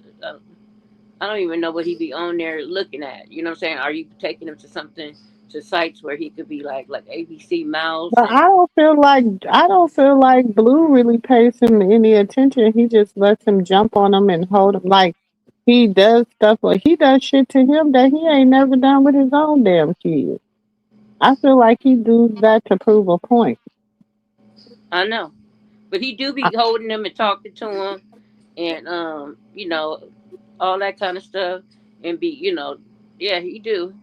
I don't even know what he be on there looking at. You know what I'm saying? Are you taking him to something to sites where he could be like ABC Mouse But and I don't feel like Blue really pays him any attention. He just lets him jump on him and hold him like he does stuff like he does shit to him that he ain't never done with his own damn kid. I feel like he do that to prove a point. I know, but he do I, be holding them and talking to him and all that kind of stuff and be yeah, he do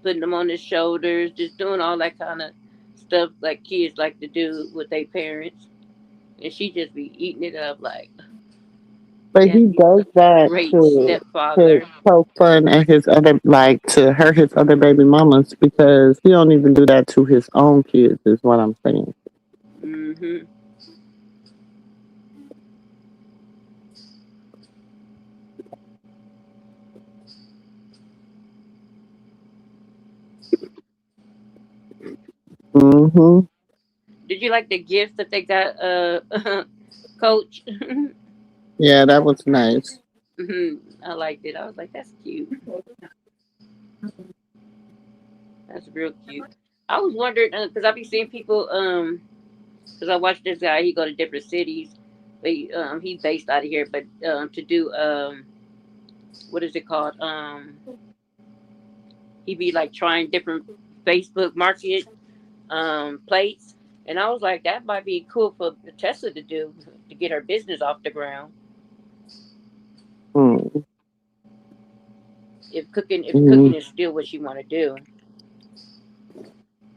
putting them on his shoulders, just doing all that kind of stuff like kids like to do with their parents, and she just be eating it up like, but yeah, he he's does a that great to stepfather. poke fun at his other like to hurt his other baby mamas because he don't even do that to his own kids. Is what I'm saying. Hmm. Hmm. Did you like the gift that they got, Coach? Yeah, that was nice. I liked it. I was like, that's cute. That's real cute. I was wondering because I be seeing people because I watch this guy. He go to different cities. But he's based out of here, but to do what is it called? He be like trying different Facebook market plates, and I was like, that might be cool for Tessa to do to get her business off the ground. Mm. If cooking Mhm. is still what you want to do.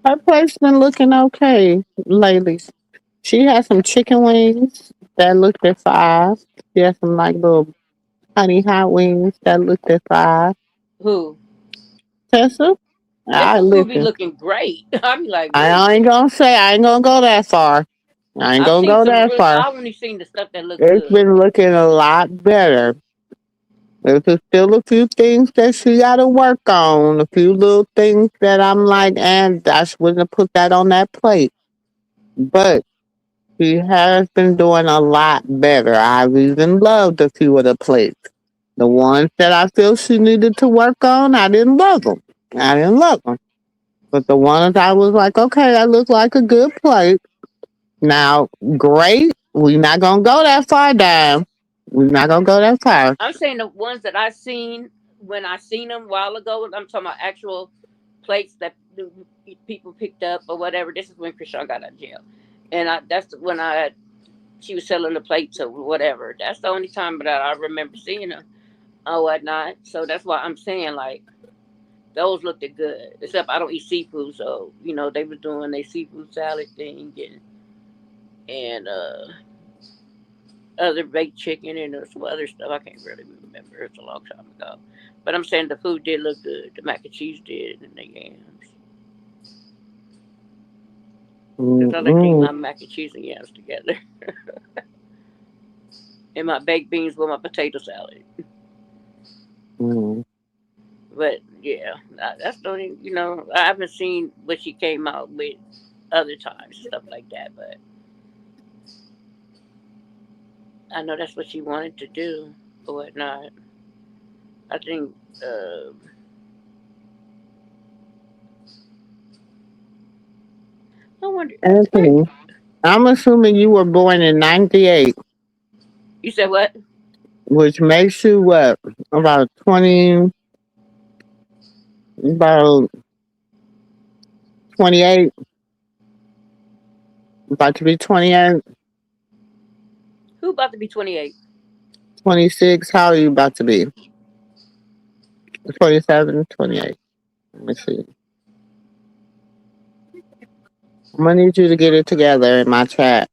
Her place been looking okay lately. She has some chicken wings that looked at five. She has some like little honey hot wings that looked at five. Who? Tessa, I Tessa food be listen. looking great. I be like, I really? ain't gonna say I ain't gonna go that far. I ain't I've gonna seen go some that real. far. I've only seen the stuff that look It's good. been looking a lot better. There's still a few things that she gotta work on. A few little things that I'm like, and I wouldn't have put that on that plate. But she has been doing a lot better. I've even loved a few of the plates. The ones that I feel she needed to work on, I didn't love them. I didn't love them. But the ones I was like, okay, that looks like a good plate. Now, great. We not gonna go that far down. We not gonna go that far. I'm saying the ones that I seen when I seen them a while ago. I'm talking about actual plates that the people picked up or whatever. This is when Krishan got out of jail, and that's when she was selling the plates or whatever. That's the only time that I remember seeing them or whatnot. So that's why I'm saying like those looked good. Except I don't eat seafood, so they were doing their seafood salad thing and other baked chicken and some other stuff. I can't really remember. It's a long time ago. But I'm saying the food did look good. The mac and cheese did and the yams. Because I like to eat Mm-mm, my mac and cheese and yams together. And my baked beans with my potato salad. mm. But yeah, that's the only, I haven't seen what she came out with other times and stuff like that. But I know that's what she wanted to do or whatnot. I think. I wonder. Wait, Anthony, I'm assuming you were born in '98, you said what? which makes you what? About 20, about 28, about to be 28, Who about to be 28? 26. How are you about to be? 27, 28. Let me see. I'm gonna need you to get it together in my chat.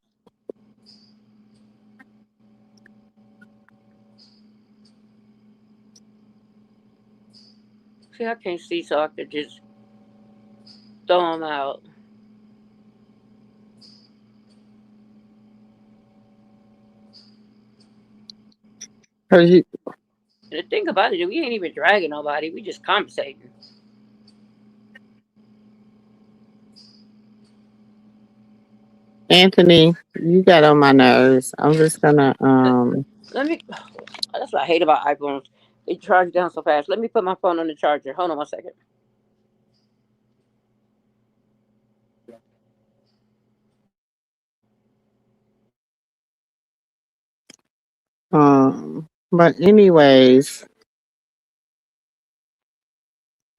See, I can't see, so I could just throw them out. Cause you, And the thing about it, we ain't even dragging nobody. We just conversating. Anthony, you got on my nerves. I'm just gonna Let me. That's what I hate about iPhones. They charge down so fast. Let me put my phone on the charger. Hold on one second. but anyways,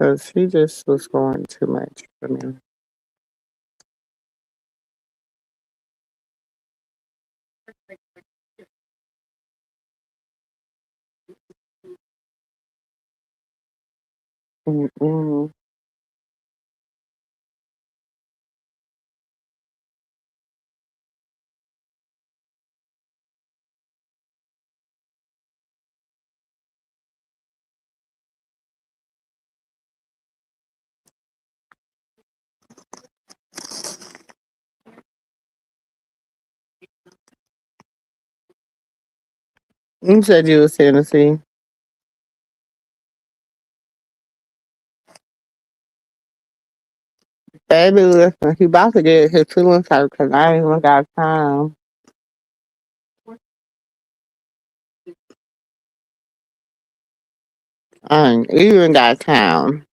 cause he just was going too much for me. Mm-mm. You said you was Tennessee. Baby, listen, he about to get his feelings hurt because I ain't even got time. I ain't even got time.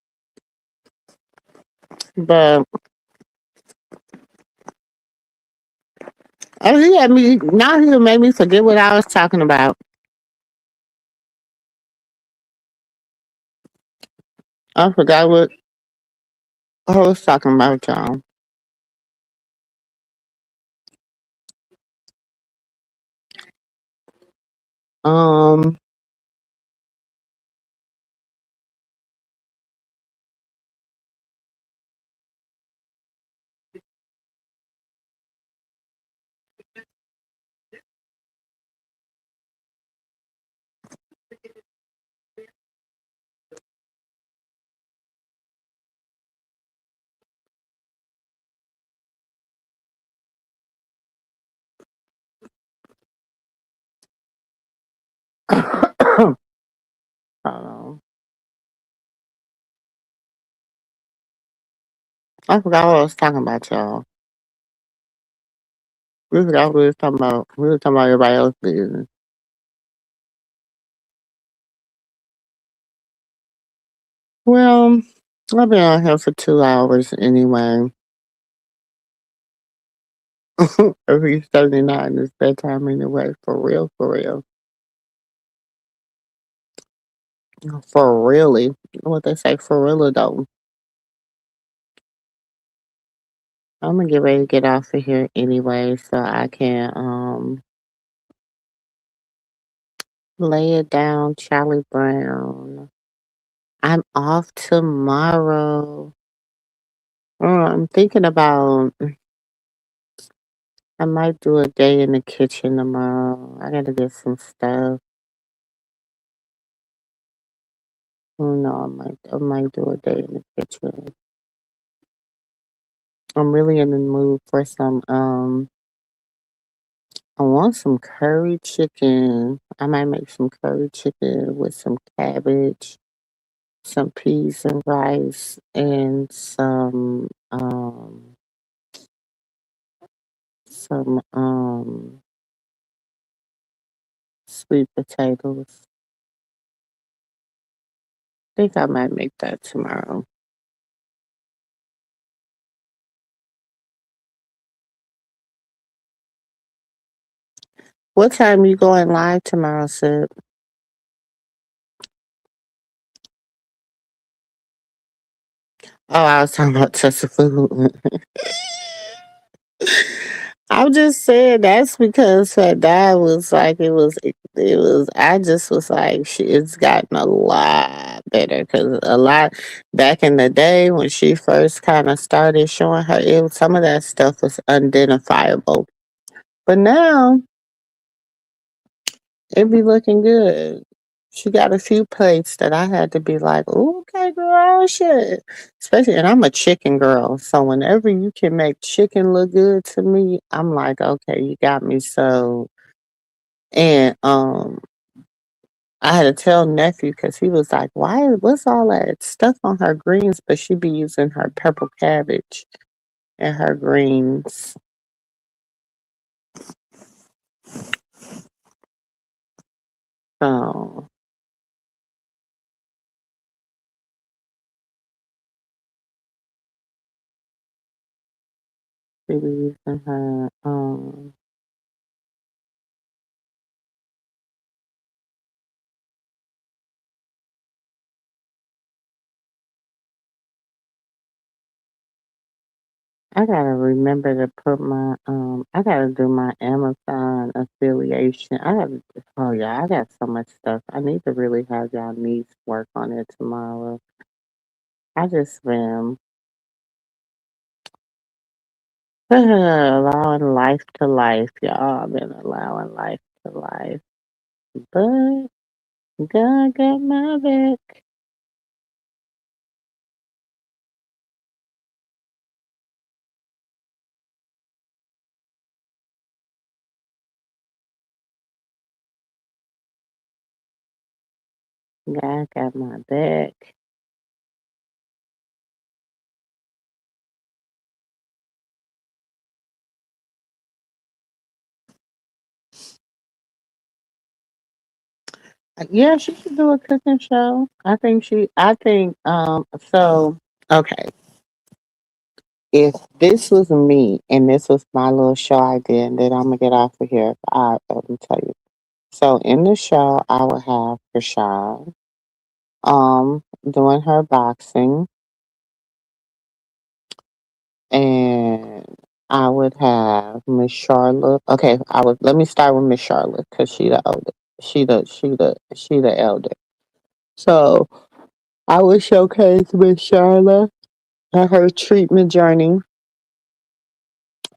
But oh, he had me, now he made me forget what I was talking about. I forgot what I was talking about, y'all. Um, hold on. I forgot what I was talking about, y'all. We forgot what we was talking about. We were talking about everybody else's business. Well, I've been on here for 2 hours anyway. Every 79 is bedtime anyway, for real, for real. For really. What they say, for real though. I'm gonna get ready to get off of here anyway so I can lay it down, Charlie Brown. I'm off tomorrow. I'm thinking about I might do a day in the kitchen tomorrow. I gotta get some stuff. No, I might do a day in the kitchen. I'm really in the mood for some I want some curry chicken. I might make some curry chicken with some cabbage some peas and rice, and some sweet potatoes. Think I might make that tomorrow. What time you going live tomorrow, Sib? Oh, I was talking about Tessa food. I'm just saying that's because her dad was like it was. I just was like it's gotten a lot better because a lot back in the day when she first kind of started showing her some of that stuff was unidentifiable, but now it be looking good. She got a few plates that I had to be like, "Ooh, okay, girl, shit." Especially, and I'm a chicken girl, so whenever you can make chicken look good to me, I'm like, okay, you got me so. And I had to tell nephew because he was like, "Why? What's all that stuff on her greens?" But she be using her purple cabbage and her greens. So she be using her I gotta remember to put my I gotta do my Amazon affiliation. Oh yeah, I got so much stuff. I need to really have y'all niece work on it tomorrow. I just been allowing life to life, y'all. I've been allowing life to life. But God got my back. God got my back. Yeah, she should do a cooking show. So okay. If this was me and this was my little show I did, and then I'm gonna get off of here. Let me tell you. So in the show, I would have Rashad, doing her boxing, and I would have Miss Charlotte. Okay, I would let me start with Miss Charlotte because she the older, she the elder. So I would showcase Miss Charlotte and her treatment journey.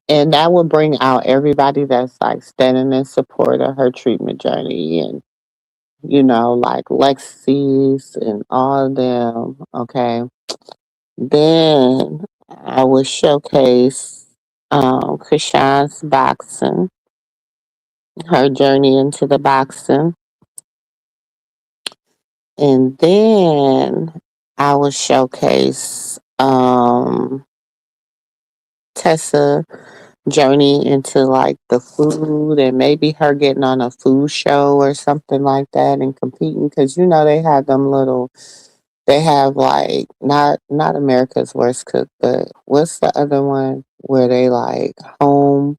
And that would bring out everybody that's like standing in support of her treatment journey and like Lexi's and all of them. Okay. Then I would showcase Krishan's boxing, her journey into the boxing. And then I would showcase Tessa journey into like the food and maybe her getting on a food show or something like that and competing because they have they have like not America's Worst Cook, but what's the other one where they like home,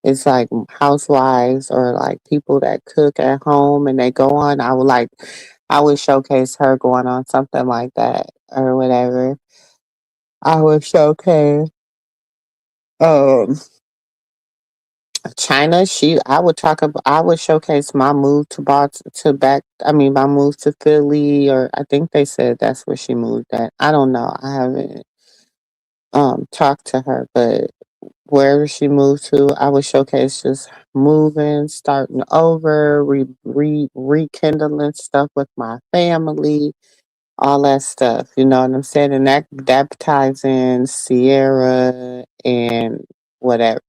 it's like housewives or like people that cook at home and they go on. I would showcase her going on something like that or whatever. I would showcase um China, I would showcase my move to my move to Philly, or I think they said that's where she moved at. I don't know. I haven't talked to her, but wherever she moved to, I would showcase just moving, starting over, rekindling stuff with my family, all that stuff. You know what I'm saying? And that ties in Sierra and whatever.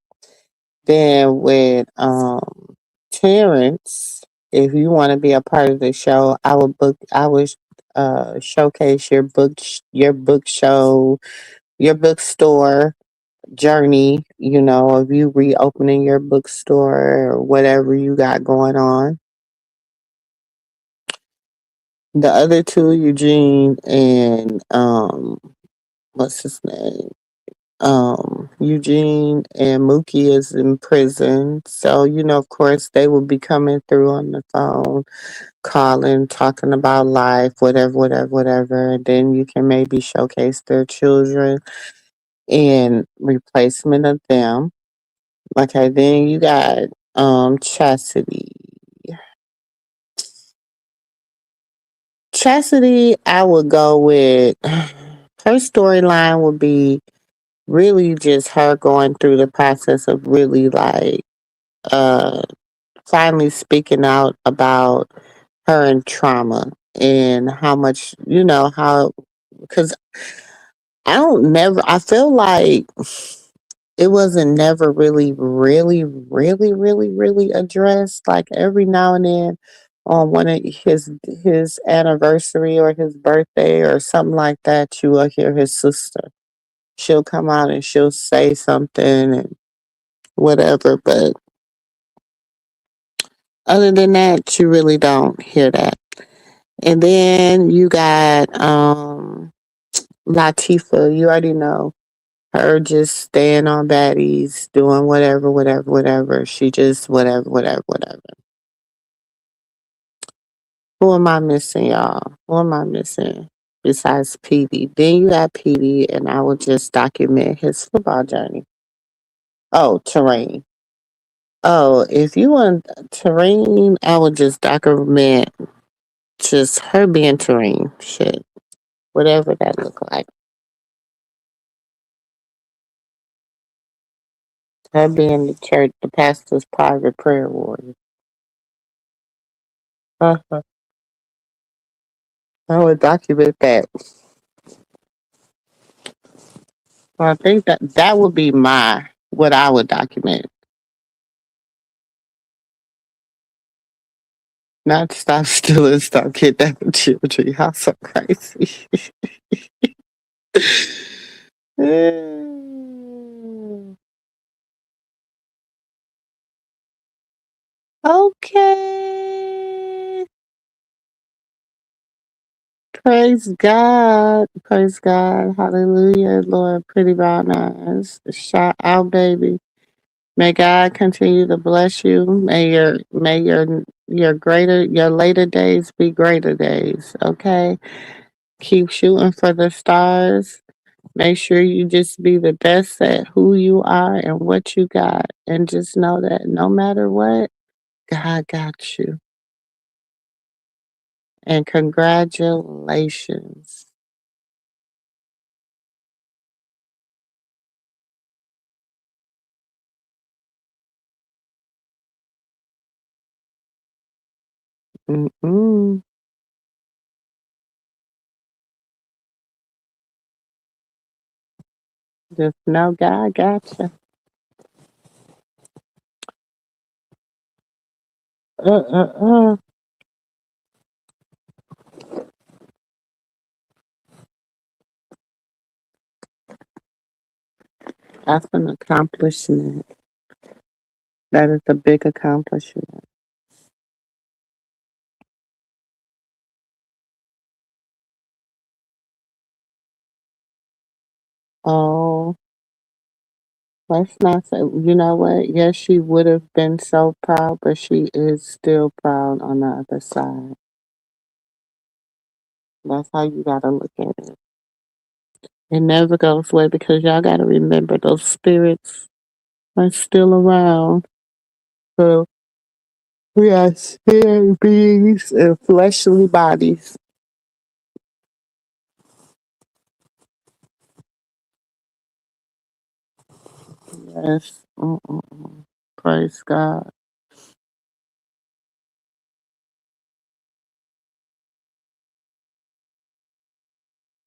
Then with Terrence, if you want to be a part of the show, I would showcase your book show, your bookstore journey, of you reopening your bookstore or whatever you got going on. The other two, Eugene and what's his name? Eugene and Mookie is in prison. So, of course they will be coming through on the phone, calling, talking about life, whatever, whatever, whatever. And then you can maybe showcase their children in replacement of them. Okay, then you got Chastity. Chastity, I would go with her storyline would be really just her going through the process of really like uh finally speaking out about her and trauma and how much how because I feel like it wasn't never really, really, really, really, really addressed. Like every now and then on one of his anniversary or his birthday or something like that, you will hear his sister. She'll come out and she'll say something and whatever, but other than that, you really don't hear that. And then you got Latifah. You already know her just staying on baddies, doing whatever, whatever, whatever. She just whatever, whatever, whatever. Who am I missing, y'all? Who am I missing besides Petey? Then you got Petey, and I will just document his football journey. Oh, Terrain. Oh, if you want Terrain, I would just document just her being Terrain. Shit, whatever that look like. Her being the church, the pastor's private prayer warrior. Uh-huh. I would document that. I think that would be what I would document. Not stop stealing, stop kidnapping children. Y'all so crazy. Okay. Praise God. Praise God. Hallelujah, Lord. Pretty brown eyes. Shout out, baby. May God continue to bless you. May your later days be greater days. Okay. Keep shooting for the stars. Make sure you just be the best at who you are and what you got. And just know that no matter what, God got you. And congratulations. Mm-mm. Just know God got you. Uh. That's an accomplishment. That is a big accomplishment. Oh, let's not say, you know what? Yes, she would have been so proud, but she is still proud on the other side. That's how you gotta look at it. It never goes away because y'all gotta remember those spirits are still around. So we are spirit beings in fleshly bodies. Yes. Mm-mm. Praise God.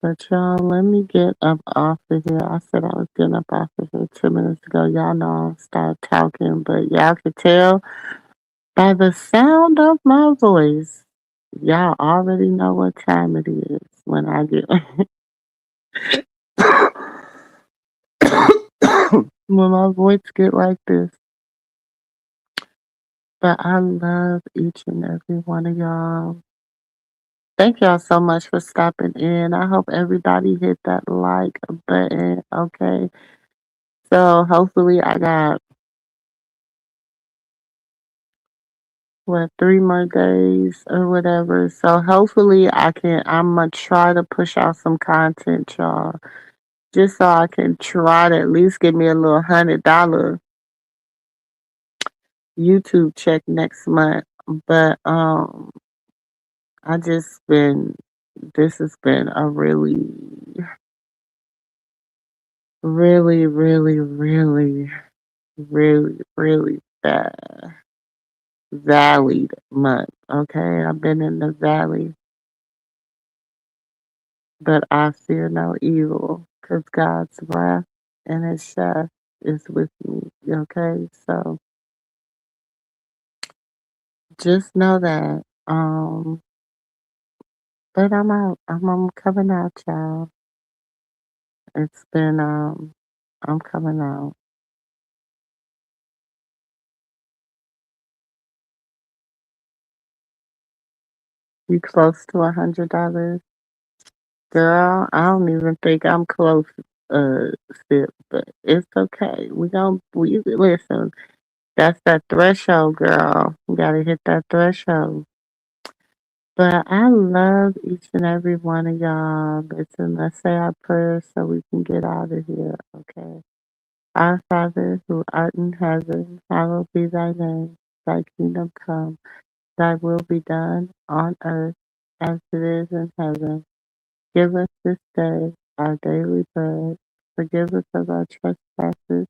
But y'all, let me get up off of here. I said I was getting up off of here 2 minutes ago. Y'all know I started talking, but y'all could tell by the sound of my voice Y'all already know what time it is when I get when my voice get like this. But I love each and every one of y'all. Thank y'all so much for stopping in. I hope everybody hit that like button. Okay. So hopefully I got 3 more days or whatever. So hopefully I'm gonna try to push out some content, y'all. Just so I can try to at least give me a little $100 YouTube check next month. But I just been this has been a really, really, really, really, really, really bad valleyed month. Okay. I've been in the valley, but I fear no evil because God's wrath and his shaft is with me. Okay. So just know that. But I'm out. I'm coming out, y'all. It's been I'm coming out. You close to $100? Girl, I don't even think I'm close, Sip, but it's okay. We listen. That's that threshold, girl. We gotta hit that threshold. But I love each and every one of y'all. Listen, let's say our prayers so we can get out of here, okay? Our Father who art in heaven, hallowed be thy name. Thy kingdom come, thy will be done on earth as it is in heaven. Give us this day our daily bread. Forgive us of our trespasses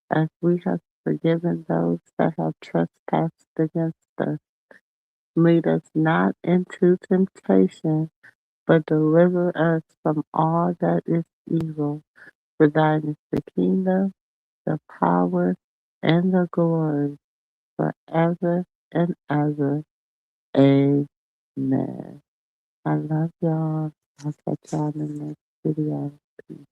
as we have forgiven those that have trespassed against us. Lead us not into temptation, but deliver us from all that is evil. For thine is the kingdom, the power, and the glory forever and ever. Amen. I love y'all. I'll catch y'all in the next video. Peace.